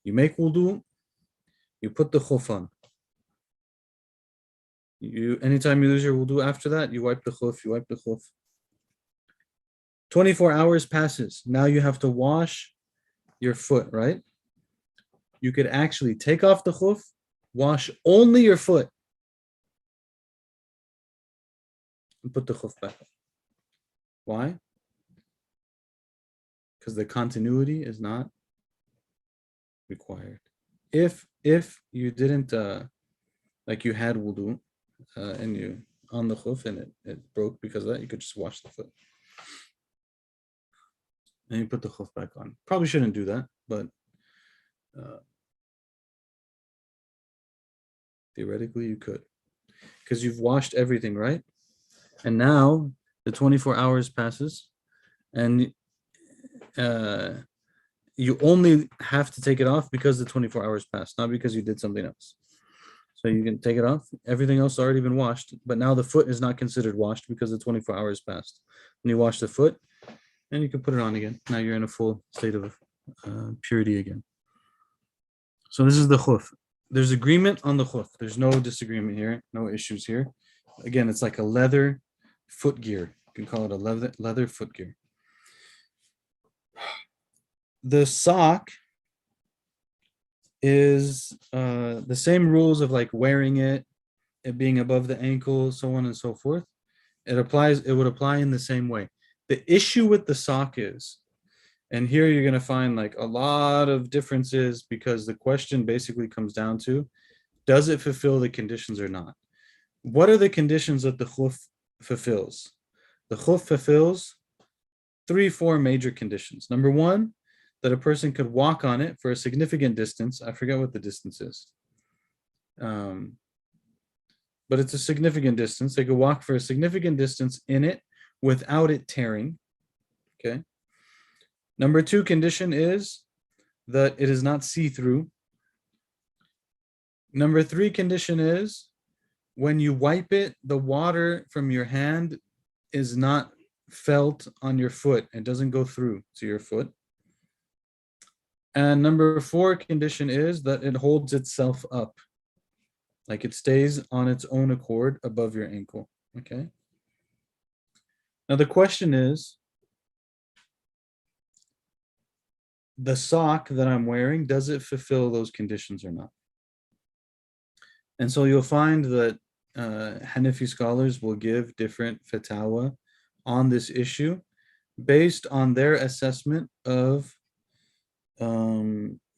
you make wudu, you put the khuf on. Anytime you lose your wudu after that, you wipe the khuf, 24 hours passes. Now you have to wash your foot, right? You could actually take off the khuf, wash only your foot, and put the khuf back on. Why? Because the continuity is not required. If you didn't, like you had wudu, and you on the khuf and it broke because of that, you could just wash the foot. And you put the khuf back on. Probably shouldn't do that, but theoretically you could. Because you've washed everything, right? And now the 24 hours passes and you only have to take it off because the 24 hours passed, not because you did something else. So you can take it off. Everything else has already been washed, but now the foot is not considered washed because the 24 hours passed. When you wash the foot, and you can put it on again. Now you're in a full state of purity again. So this is the khuf. There's agreement on the khuf. There's no disagreement here, no issues here. Again, it's like a leather foot gear. You can call it a leather foot gear. The sock is the same rules of like wearing it being above the ankle, so on and so forth. It would apply in the same way. The issue with the sock is, and here you're going to find like a lot of differences because the question basically comes down to, does it fulfill the conditions or not? What are the conditions that the khuf fulfills? The khuf fulfills 3-4 major conditions. Number one, that a person could walk on it for a significant distance. I forget what the distance is. But it's a significant distance. They could walk for a significant distance in it without it tearing. Okay. Number 2 condition is that it is not see-through. Number 3 condition is when you wipe it, the water from your hand is not felt on your foot. It doesn't go through to your foot. And number 4 condition is that it holds itself up. Like it stays on its own accord above your ankle. Okay. Now the question is, the sock that I'm wearing, does it fulfill those conditions or not? And so you'll find that Hanafi scholars will give different fatwa on this issue based on their assessment of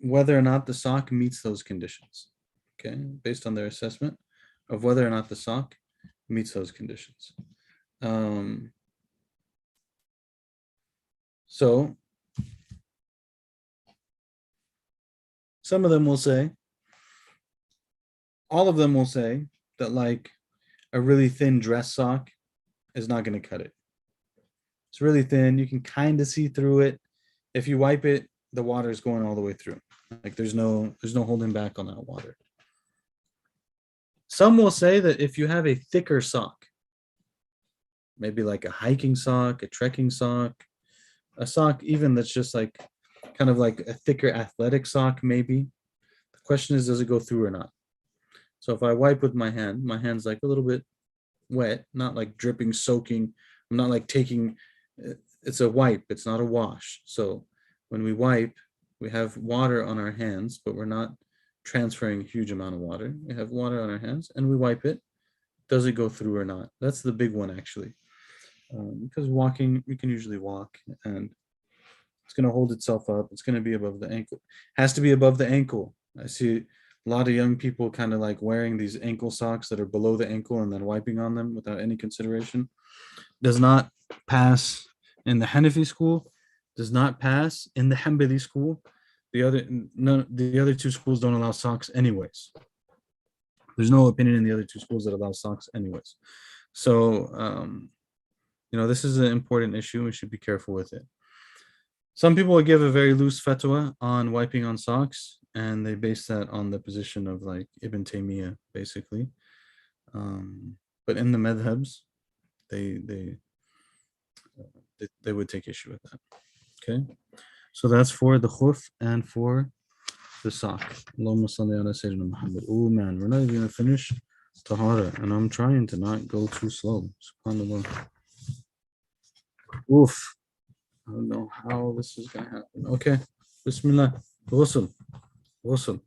whether or not the sock meets those conditions. Okay, based on their assessment of whether or not the sock meets those conditions. So some of them will say, all of them will say that like a really thin dress sock is not going to cut it. It's really thin. You can kind of see through it. If you wipe it, the water is going all the way through. Like there's no holding back on that water. Some will say that if you have a thicker sock, maybe like a hiking sock, a trekking sock, a sock even that's just like kind of like a thicker athletic sock maybe. The question is, does it go through or not? So if I wipe with my hand's like a little bit wet, not like dripping, soaking. I'm not like taking, it's a wipe, it's not a wash. So when we wipe, we have water on our hands, but we're not transferring a huge amount of water. We have water on our hands and we wipe it. Does it go through or not? That's the big one actually. Because walking, we can usually walk and it's going to hold itself up. It's going to be above the ankle. Has to be above the ankle. I see a lot of young people kind of like wearing these ankle socks that are below the ankle and then wiping on them without any consideration. Does not pass in the Hanafi school. Does not pass in the Hanbali school. The other two schools don't allow socks anyways. There's no opinion in the other two schools that allow socks anyways. So, this is an important issue. We should be careful with it. Some people will give a very loose fatwa on wiping on socks, and they base that on the position of like Ibn Taymiyyah, basically. But in the madhabs, they would take issue with that. Okay, so that's for the khuf and for the sock. Allahumma salli ala Sayyidina Muhammad. Oh man, we're not even gonna finish Tahara, and I'm trying to not go too slow. SubhanAllah. Oof. I don't know how this is gonna happen. Okay, Bismillah. Ghusl. Ghusl.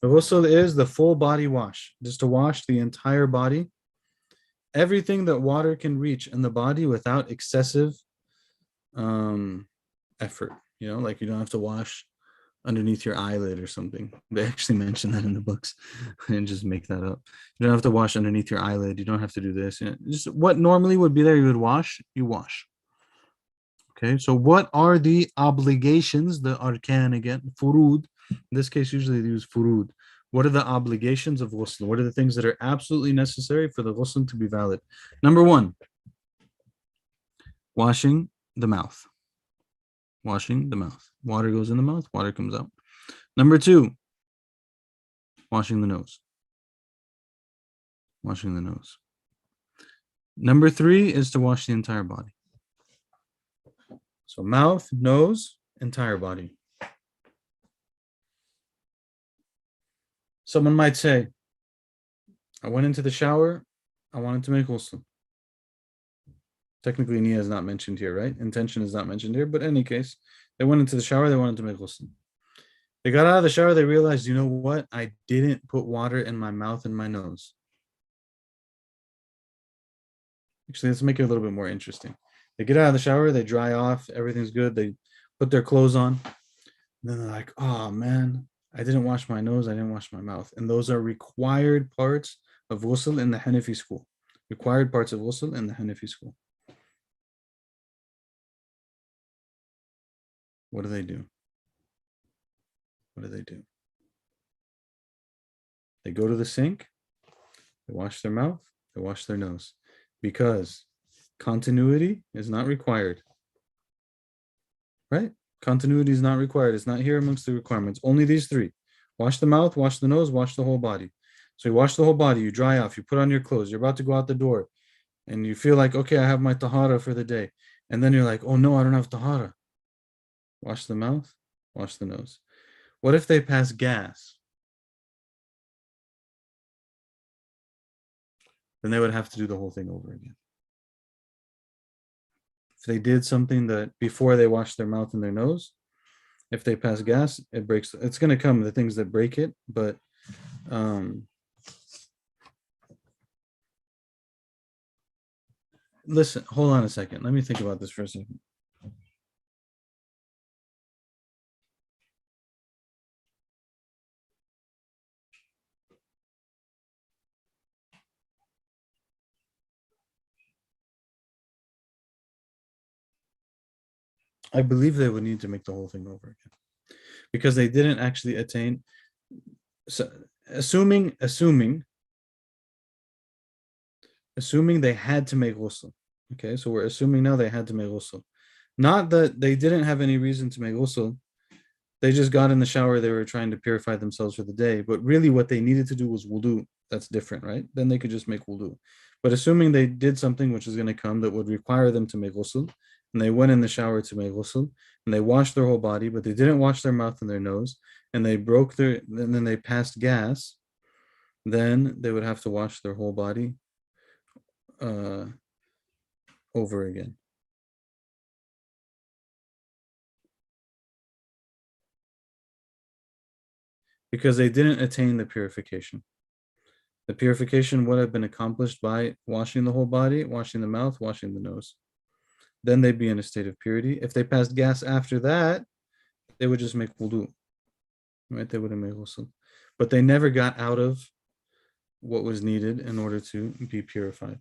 The ghusl is the full body wash, just to wash the entire body, everything that water can reach in the body without excessive effort. Like you don't have to wash underneath your eyelid or something. They actually mention that in the books. I didn't just make that up. You don't have to wash underneath your eyelid. You don't have to do this. Just what normally would be there, you would wash, you wash. Okay, so what are the obligations, the arkan again, furud? In this case, usually they use furud. What are the obligations of ghusl? What are the things that are absolutely necessary for the ghusl to be valid? Number 1, washing the mouth. Washing the mouth. Water goes in the mouth, water comes out. Number 2, washing the nose. Washing the nose. Number 3 is to wash the entire body. So mouth, nose, entire body. Someone might say, I went into the shower, I wanted to make ghusl. Technically, niyyah is not mentioned here, right? Intention is not mentioned here, but in any case, they went into the shower, they wanted to make ghusl. They got out of the shower, they realized, you know what? I didn't put water in my mouth and my nose. Actually, let's make it a little bit more interesting. They get out of the shower, they dry off, everything's good, they put their clothes on. And then they're like, oh man, I didn't wash my nose, I didn't wash my mouth. And those are required parts of ghusl in the Hanafi school. Required parts of ghusl in the Hanafi school. What do they do? What do they do? They go to the sink, they wash their mouth, they wash their nose, because continuity is not required. Right? Continuity is not required. It's not here amongst the requirements. Only these three. Wash the mouth, wash the nose, wash the whole body. So you wash the whole body, you dry off, you put on your clothes, you're about to go out the door, and you feel like, okay, I have my tahara for the day. And then you're like, oh no, I don't have tahara. Wash the mouth, wash the nose. What if they pass gas? Then they would have to do the whole thing over again. If they did something that before they wash their mouth and their nose, if they pass gas, it breaks. It's going to come the things that break it, but listen, hold on a second. Let me think about this for a second. I believe they would need to make the whole thing over again because they didn't actually attain. So, assuming they had to make ghusl. Okay, so we're assuming now they had to make ghusl. Not that they didn't have any reason to make ghusl. They just got in the shower. They were trying to purify themselves for the day. But really what they needed to do was wudu. That's different, right? Then they could just make wudu. But assuming they did something which is going to come that would require them to make ghusl, and they went in the shower to make ghusl, and they washed their whole body, but they didn't wash their mouth and their nose, and they broke and then they passed gas, then they would have to wash their whole body over again. Because they didn't attain the purification. The purification would have been accomplished by washing the whole body, washing the mouth, washing the nose. Then they'd be in a state of purity. If they passed gas after that, they would just make wudu. Right? They wouldn't make ghusl. But they never got out of what was needed in order to be purified.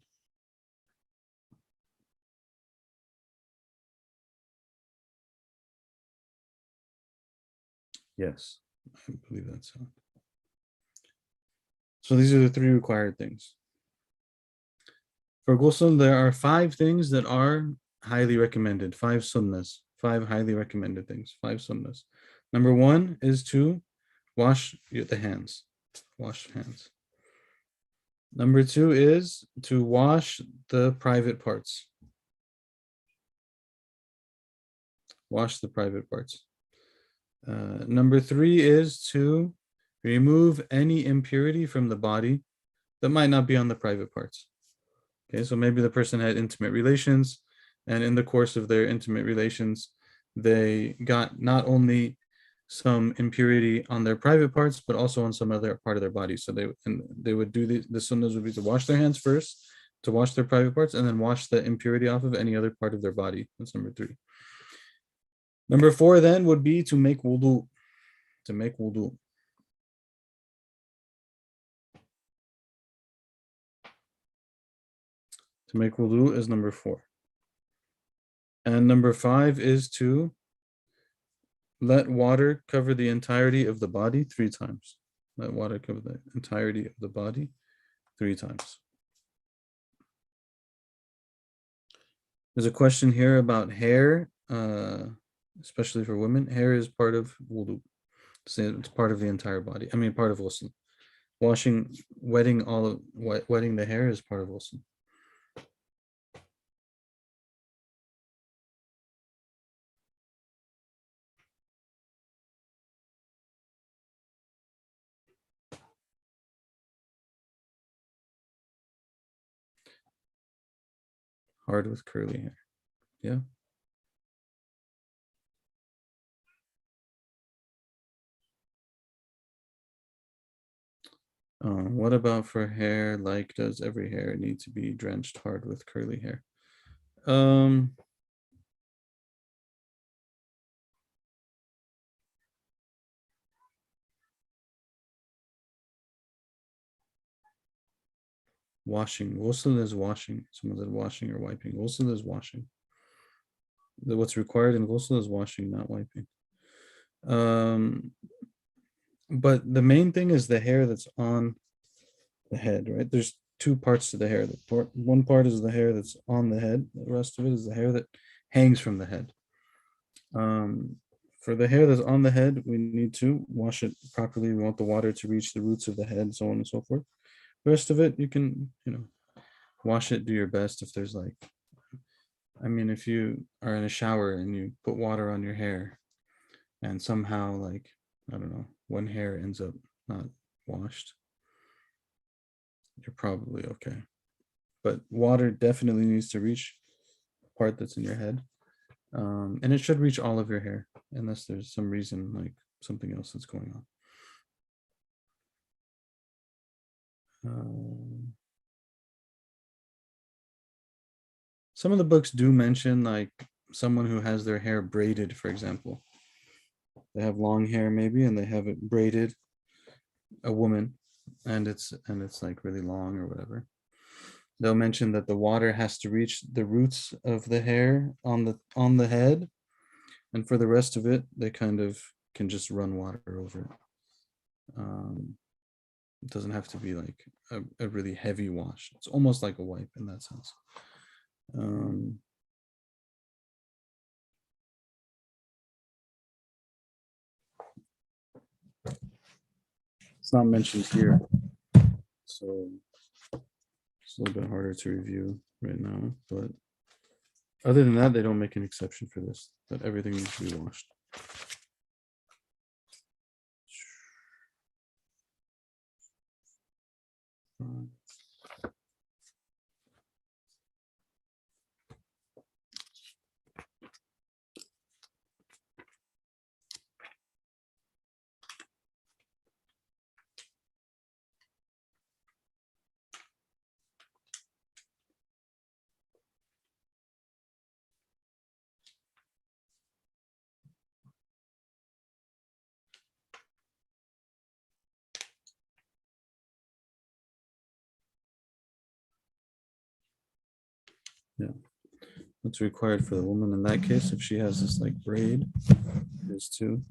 Yes, I believe that's so. So these are the three required things. For ghusl, there are 5 things that are highly recommended, 5 sunnahs, 5 highly recommended things, 5 sunnahs. Number 1 is to wash the hands. Wash hands. Number 2 is to wash the private parts. Wash the private parts. Number 3 is to remove any impurity from the body that might not be on the private parts. Okay, so maybe the person had intimate relations, and in the course of their intimate relations, they got not only some impurity on their private parts, but also on some other part of their body. So they would do the sunnahs would be to wash their hands first, to wash their private parts, and then wash the impurity off of any other part of their body. That's number 3. Number 4 then would be to make wudu. To make wudu. To make wudu is number 4. And number 5 is to let water cover the entirety of the body 3 times. Let water cover the entirety of the body 3 times. There's a question here about hair, especially for women. Hair is part of wudu. So it's part of the entire body. I mean, part of ghusl. Wetting the hair is part of ghusl. Hard with curly hair. Yeah. What about for hair? Like, does every hair need to be drenched hard with curly hair? Washing. Ghusl is washing. Someone said washing or wiping. Ghusl is washing. What's required in ghusl is washing, not wiping. But the main thing is the hair that's on the head, right? There's 2 parts to the hair. One part is the hair that's on the head. The rest of it is the hair that hangs from the head. For the hair that's on the head, we need to wash it properly. We want the water to reach the roots of the head, so on and so forth. The rest of it, you can, wash it, do your best. If there's like, I mean, if you are in a shower and you put water on your hair and somehow, like, I don't know, one hair ends up not washed, you're probably okay. But water definitely needs to reach the part that's in your head. And it should reach all of your hair, unless there's some reason, like something else that's going on. Some of the books do mention like someone who has their hair braided, for example. They have long hair maybe, and they have it braided, a woman, and it's like really long or whatever. They'll mention that the water has to reach the roots of the hair on the head, and for the rest of it, they kind of can just run water over it. It doesn't have to be like a really heavy wash. It's almost like a wipe in that sense. It's not mentioned here, so it's a little bit harder to review right now. But other than that, they don't make an exception for this, that everything needs to be washed. Yeah, what's required for the woman in that case, if she has this like braid, is to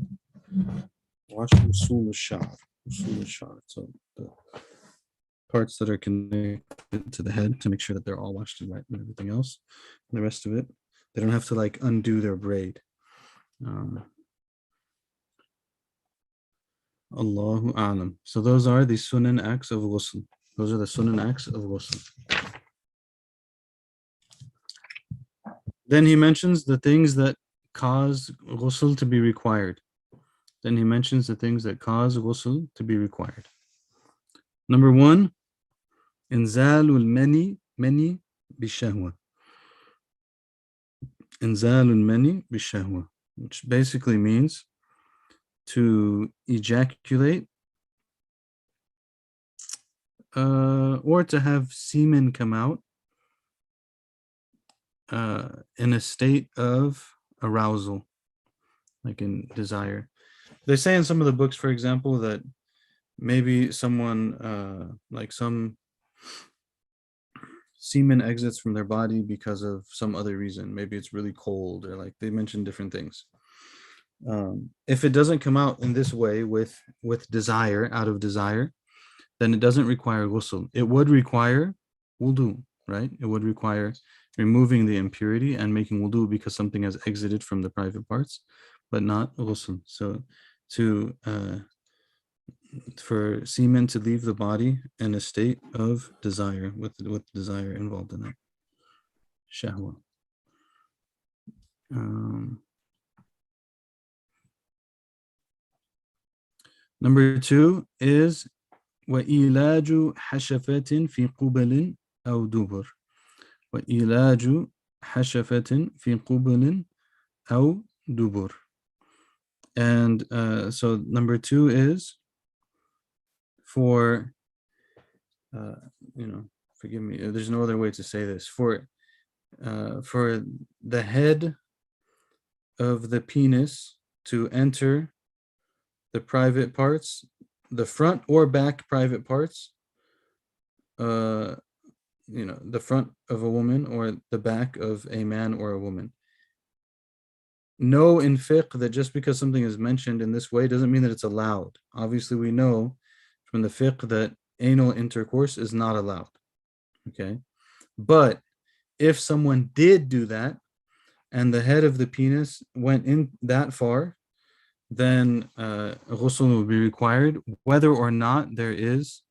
wash usul al-sha'r. Usul al-sha'r. So the parts that are connected to the head, to make sure that they're all washed and right and everything else. And the rest of it, they don't have to like undo their braid. Allahu A'lam. So those are the sunan acts of ghusl. Those are the sunan acts of ghusl. Then he mentions the things that cause ghusl to be required. Then he mentions the things that cause ghusl to be required. Number one, inzalul mani bishahwa. Inzalul mani bishahwa, which basically means to ejaculate or to have semen come out in a state of arousal, like in desire. They say in some of the books, for example, that maybe someone, like some semen exits from their body because of some other reason. Maybe it's really cold, or like they mention different things. If it doesn't come out in this way with desire, out of desire, then it doesn't require ghusl. It would require wudu, right? It would require removing the impurity and making wudu because something has exited from the private parts, but not ghusl. So for semen to leave the body in a state of desire, with desire involved in it, shahwa. Number two is وَإِيلَاجُ حَشَفَةٍ فِي قُبَلٍ أَوْ دُبُرٍ. وَإِيلَاجُ حَشَفَةٍ فِي قُبَلٍ أَوْ دُبُرٍ. And so number two is for, forgive me, there's no other way to say this, for the head of the penis to enter the private parts, the front or back private parts, the front of a woman or the back of a man or a woman. Know in fiqh that just because something is mentioned in this way doesn't mean that it's allowed. Obviously, we know from the fiqh that anal intercourse is not allowed. Okay, but if someone did do that and the head of the penis went in that far, then ghusl will be required, whether or not there is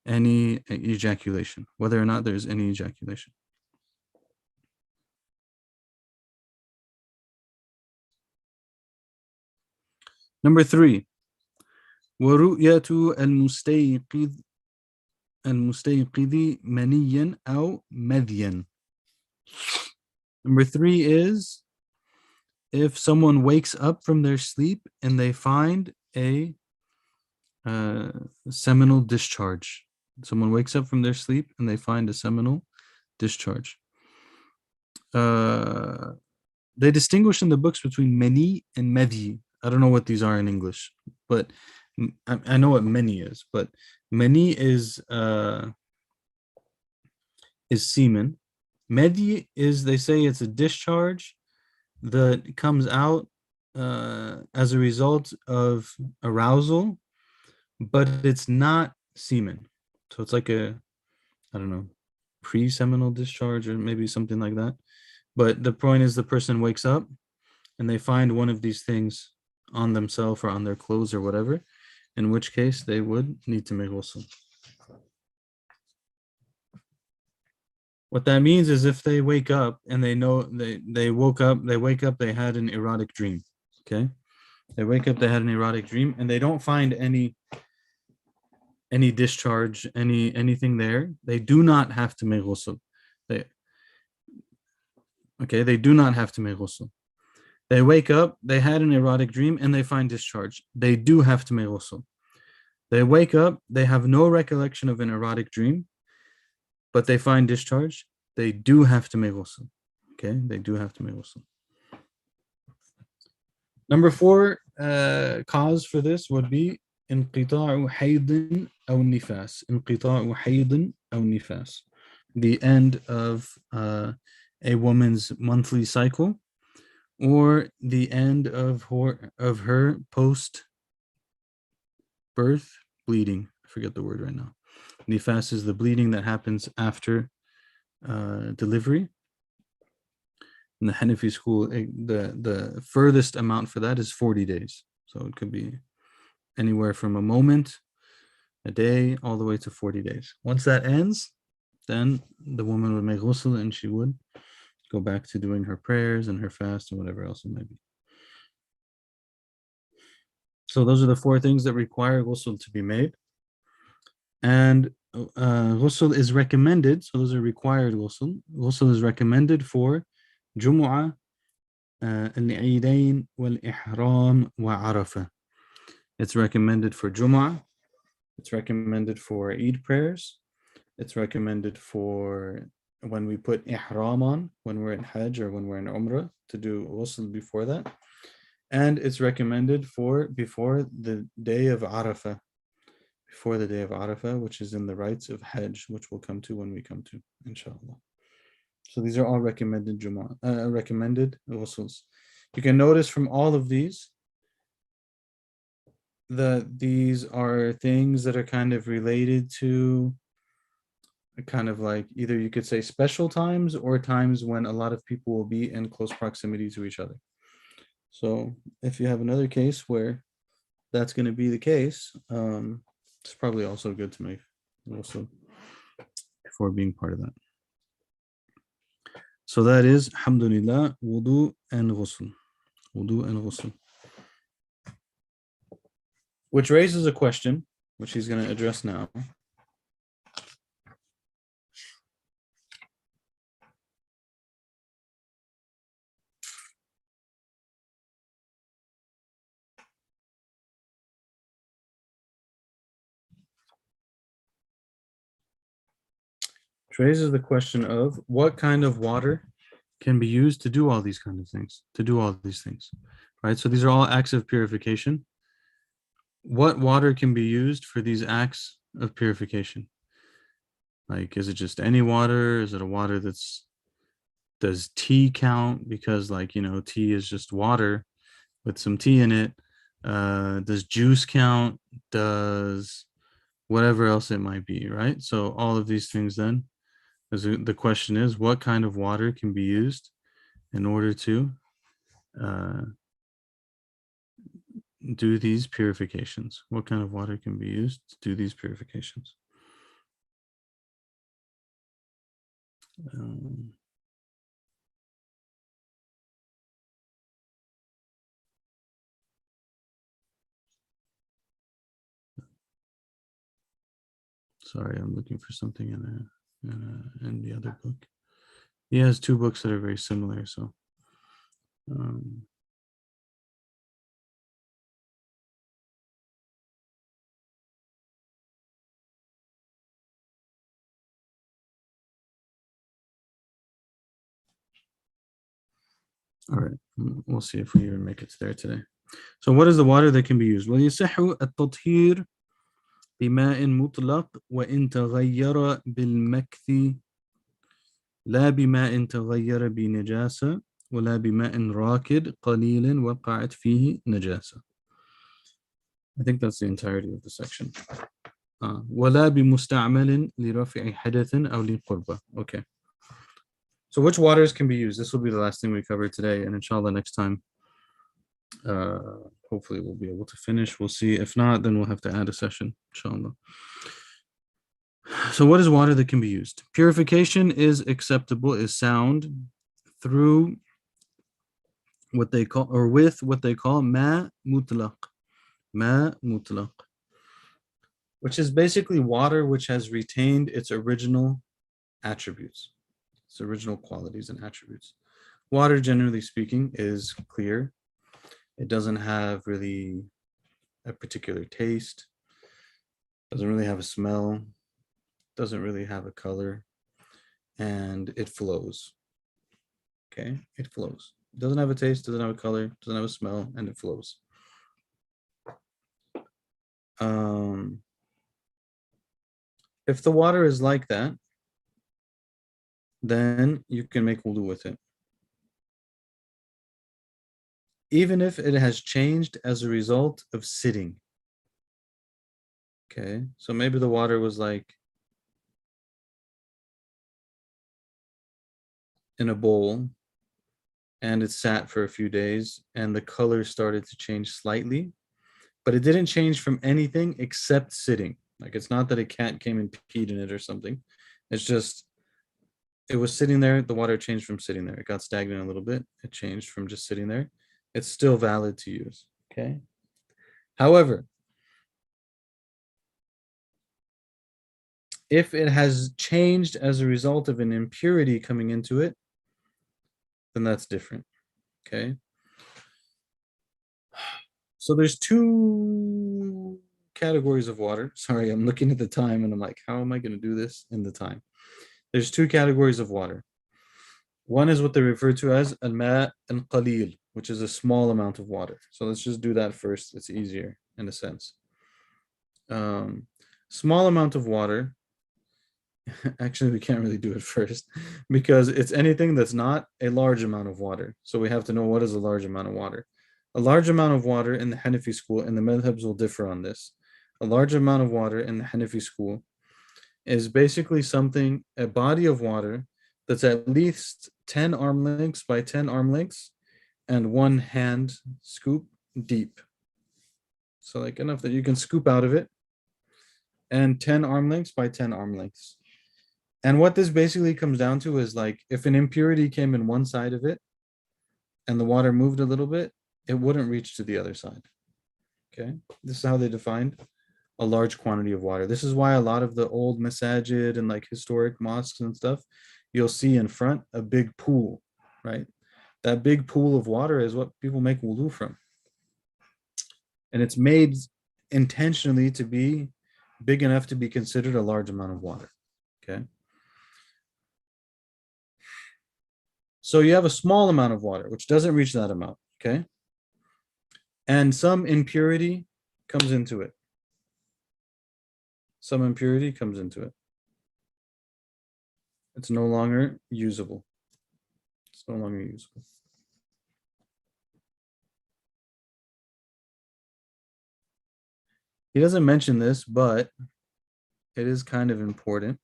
any ejaculation. Whether or not there is any ejaculation. Number 3, ورؤية المستيقظ منيا أو مذيا. Number 3 is if someone wakes up from their sleep and they find a seminal discharge. Someone wakes up from their sleep and they find a seminal discharge. They distinguish in the books between mani and madhi. I don't know what these are in English, but I know what mani is. But mani is semen. Madhi is, they say, it's a discharge that comes out as a result of arousal, but it's not semen. So it's like a, I don't know, pre-seminal discharge or maybe something like that. But the point is the person wakes up and they find one of these things on themselves or on their clothes or whatever, in which case they would need to make ghusl. What that means is if they wake up and they know they wake up, they had an erotic dream. Okay. They wake up, they had an erotic dream, and they don't find any discharge, anything there. They do not have to make ghusl. They do not have to make ghusl. They wake up, they had an erotic dream, and they find discharge. They do have to make ghusl. They wake up, they have no recollection of an erotic dream, but they find discharge. They do have to make ghusl. Okay, they do have to make ghusl. Number 4 cause for this would be انقطاع حيض أو نفاس. انقطاع حيض أو نفاس. The end of a woman's monthly cycle, or the end of her post-birth bleeding. I forget the word right now. Nifas is the bleeding that happens after delivery. In the Hanafi school, the furthest amount for that is 40 days. So it could be anywhere from a moment, a day, all the way to 40 days. Once that ends, then the woman would make ghusl and she would go back to doing her prayers and her fast and whatever else it might be. So those are the 4 things that require ghusl to be made. And ghusl is recommended, so those are required ghusl. Ghusl is recommended for Jumu'ah, al-Eidain, wal-Ihram, wa Arafah. It's recommended for Jumu'ah. It's recommended for Eid prayers. It's recommended for when we put Ihram on, when we're in Hajj or when we're in Umrah, to do ghusl before that. And it's recommended for before the day of Arafah. Before the day of Arafah, which is in the rites of Hajj, which we'll come to when we come to, inshallah. So these are all recommended recommended ghusls. You can notice from all of these that these are things that are kind of related to kind of like either you could say special times or times when a lot of people will be in close proximity to each other. So if you have another case where that's going to be the case, it's probably also good to make also before being part of that. So that is, alhamdulillah, wudu and ghusl. Wudu and ghusl. Which raises a question, which he's going to address now. Which raises the question of what kind of water can be used to do all these kind of things, right? So these are all acts of purification. What water can be used for these acts of purification? Like, is it just any water? Is it a water does tea count? Because tea is just water with some tea in it. Does juice count? Does whatever else it might be, right? So all of these things then, the question is, what kind of water can be used in order to do these purifications? What kind of water can be used to do these purifications? Sorry, I'm looking for something in the other book. He has two books that are very similar, so all right, we'll see if we even make it there today. So what is the water that can be used? Well, يصح التطهير بماء مطلق وإن تغير بالمكث لا بماء تغير بنجاسة ولا بماء راكد قليل وقعت فيه نجاسة. I think that's the entirety of the section. ولا بمستعمل لرفع حدث أو لقربة. Okay. So which waters can be used? This will be the last thing we cover today, and inshallah next time, hopefully we'll be able to finish. We'll see. If not, then we'll have to add a session, inshallah. So what is water that can be used? Purification is acceptable, is sound through what they call, or with what they call ma mutlaq. Ma mutlaq, which is basically water which has retained its original attributes, its original qualities and attributes. Water, generally speaking, is clear. It doesn't have really a particular taste, doesn't really have a smell, doesn't really have a color, and it flows. Okay, it flows. It doesn't have a taste, doesn't have a color, doesn't have a smell, and it flows. If the water is like that, then you can make wudu with it. Even if it has changed as a result of sitting. Okay, so maybe the water was like in a bowl and it sat for a few days and the color started to change slightly, but it didn't change from anything except sitting. Like, it's not that a cat came and peed in it or something. It's just, it was sitting there, the water changed from sitting there. It got stagnant a little bit. It changed from just sitting there. It's still valid to use, okay? However, if it has changed as a result of an impurity coming into it, then that's different, okay? So there's two categories of water. Sorry, I'm looking at the time and I'm like, how am I going to do this in the time? There's two categories of water. One is what they refer to as al-ma' al-qalil, which is a small amount of water. So let's just do that first. It's easier in a sense. Small amount of water. Actually, we can't really do it first because it's anything that's not a large amount of water. So we have to know what is a large amount of water. A large amount of water in the Hanafi school, and the madhabs will differ on this. A large amount of water in the Hanafi school is basically something, a body of water that's at least 10 arm lengths by 10 arm lengths and 1 hand scoop deep. So like enough that you can scoop out of it, and 10 arm lengths by 10 arm lengths. And what this basically comes down to is, like, if an impurity came in one side of it and the water moved a little bit, it wouldn't reach to the other side. Okay, this is how they defined a large quantity of water. This is why a lot of the old masajid and like historic mosques and stuff, you'll see in front a big pool, right? That big pool of water is what people make wudu from. And it's made intentionally to be big enough to be considered a large amount of water. Okay. So you have a small amount of water, which doesn't reach that amount, okay? And some impurity comes into it. Some impurity comes into it. It's no longer usable. It's no longer usable. He doesn't mention this, but it is kind of important.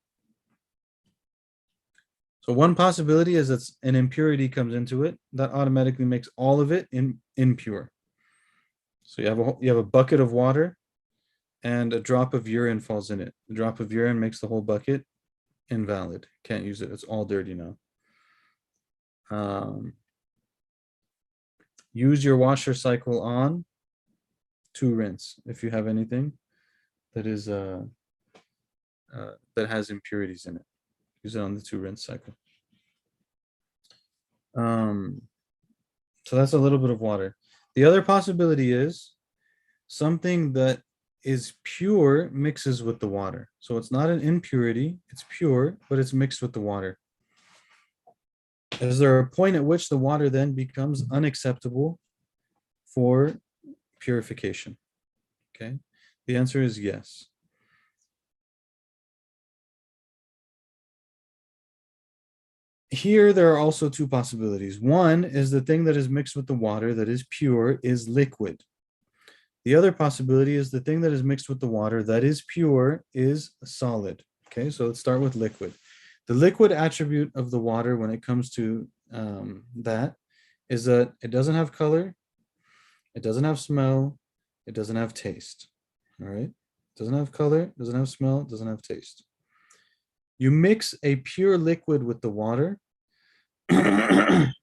So one possibility is that an impurity comes into it that automatically makes all of it impure. So you have a bucket of water and a drop of urine falls in it. The drop of urine makes the whole bucket invalid. Can't use it. It's all dirty now. Use your washer cycle on to rinse if you have anything that is that has impurities in it. Use it on the to rinse cycle. So that's a little bit of water. The other possibility is something that is pure mixes with the water. So it's not an impurity, it's pure, but it's mixed with the water. Is there a point at which the water then becomes unacceptable for purification? Okay, the answer is yes. Here, there are also two possibilities. One is the thing that is mixed with the water that is pure is liquid. The other possibility is the thing that is mixed with the water that is pure is solid. Okay, so let's start with liquid. The liquid attribute of the water when it comes to that is that it doesn't have color, it doesn't have smell, it doesn't have taste. All right, it doesn't have color, doesn't have smell, doesn't have taste. You mix a pure liquid with the water, and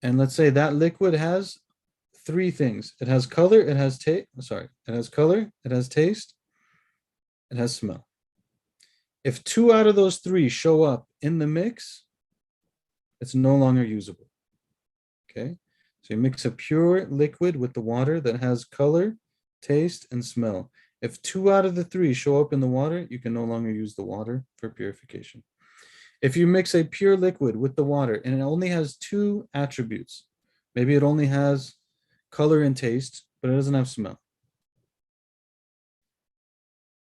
let's say that liquid has three things. It has color, it has taste, it has color, it has taste, it has smell. If two out of those three show up in the mix, it's no longer usable. Okay, so you mix a pure liquid with the water that has color, taste, and smell. If two out of the three show up in the water, you can no longer use the water for purification. If you mix a pure liquid with the water and it only has two attributes, maybe it only has color and taste, but it doesn't have smell.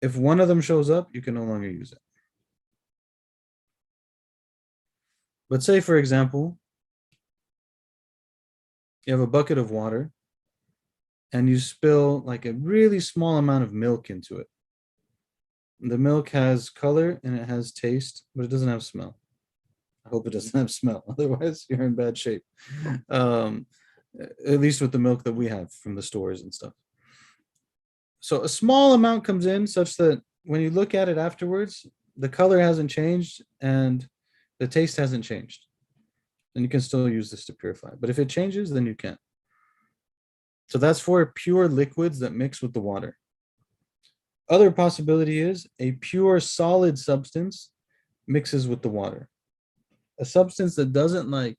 If one of them shows up, you can no longer use it. But say, for example, you have a bucket of water and you spill like a really small amount of milk into it. The milk has color and it has taste, but it doesn't have smell. I hope it doesn't have smell. Otherwise, you're in bad shape. At least with the milk that we have from the stores and stuff. So a small amount comes in such that when you look at it afterwards, the color hasn't changed and the taste hasn't changed. And you can still use this to purify. But if it changes, then you can't. So that's for pure liquids that mix with the water. Other possibility is a pure solid substance mixes with the water. A substance that doesn't like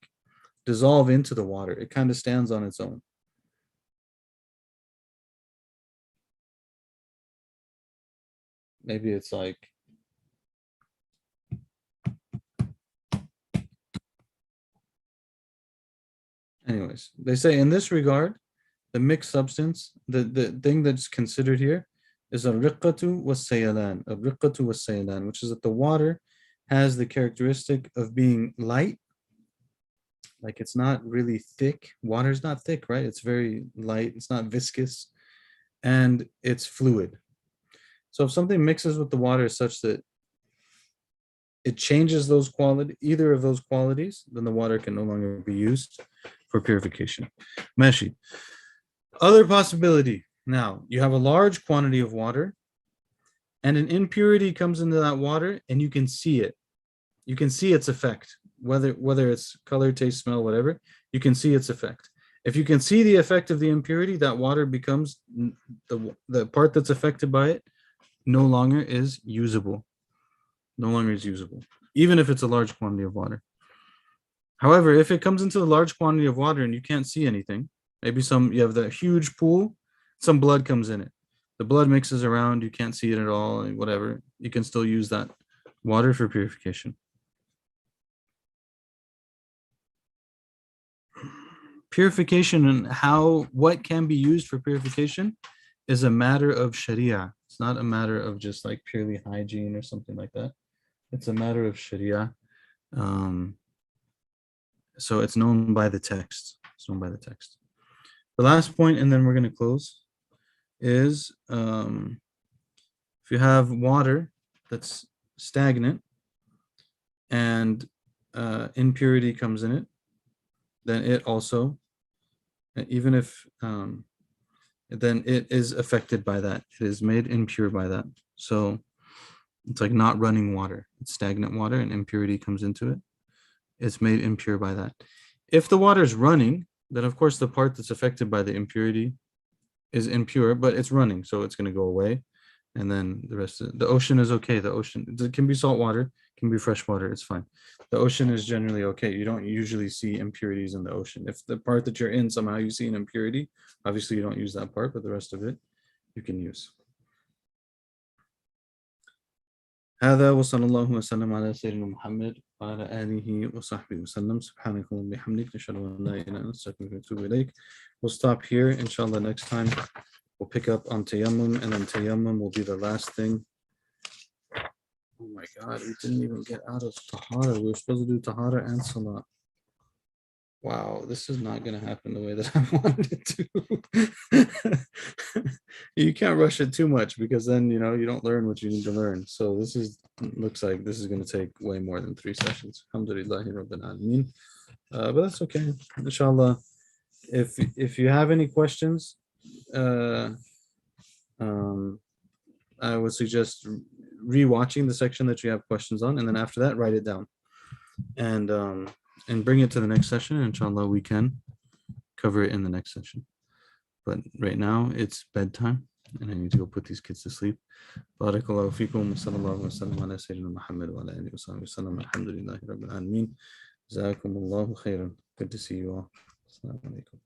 dissolve into the water. It kind of stands on its own. Maybe it's like anyways, they say in this regard, the mixed substance, the thing that's considered here is al-riqqatu was-sayalan. Al-riqqatu was-sayalan, which is that the water has the characteristic of being light. Like it's not really thick. Water is not thick, right? It's very light. It's not viscous. And it's fluid. So if something mixes with the water such that it changes those quality, either of those qualities, then the water can no longer be used for purification. Meshi. Other possibility. Now, you have a large quantity of water and an impurity comes into that water and you can see it. You can see its effect, whether it's color, taste, smell, whatever, you can see its effect. If you can see the effect of the impurity, that water becomes, the part that's affected by it no longer is usable. No longer is usable, even if it's a large quantity of water. However, if it comes into a large quantity of water and you can't see anything, maybe you have the huge pool, some blood comes in it. The blood mixes around, you can't see it at all, whatever. You can still use that water for purification. Purification and what can be used for purification is a matter of Sharia. It's not a matter of just like purely hygiene or something like that. It's a matter of Sharia. So it's known by the text. It's known by the text. The last point, and then we're going to close, is if you have water that's stagnant and impurity comes in it, then it also, even if then it is affected by that. It is made impure by that. So it's like not running water. It's stagnant water and impurity comes into it. It's made impure by that. If the water is running, then of course the part that's affected by the impurity is impure, but it's running, so it's going to go away. And then the rest of the ocean is okay. The ocean, it can be salt water, can be fresh water, it's fine. The ocean is generally okay. You don't usually see impurities in the ocean. If the part that you're in somehow you see an impurity, obviously you don't use that part, but the rest of it you can use. هذا وصلى الله وسلم على سيدنا محمد وعلى آله وصحبه وسلم سبحانك اللهم وبحمدك نشهد أن لا إله إلا أنت نستغفرك ونتوب إليك. We'll stop here. Inshallah, next time we'll pick up on tayammum, and then tayammum will be the last thing. Oh my God, we didn't even get out of tahara. We were supposed to do tahara and salah. Wow, this is not going to happen the way that I wanted it to. You can't rush it too much because then, you don't learn what you need to learn. So looks like this is going to take way more than 3 sessions. Alhamdulillahi Rabbil Alameen. But that's okay. Inshallah, if you have any questions, I would suggest rewatching the section that you have questions on, and then after that, write it down. And bring it to the next session. Inshallah, we can cover it in the next session. But right now, it's bedtime, and I need to go put these kids to sleep. Barakallahu feekum wa sallallahu wa sallam ala Sayyidina Muhammad wa ala alihi wa sahbihi wa sallam. Alhamdulillahi Rabbil Alameen. Jazakumullahu khairan. Good to see you all. Assalamu alaikum.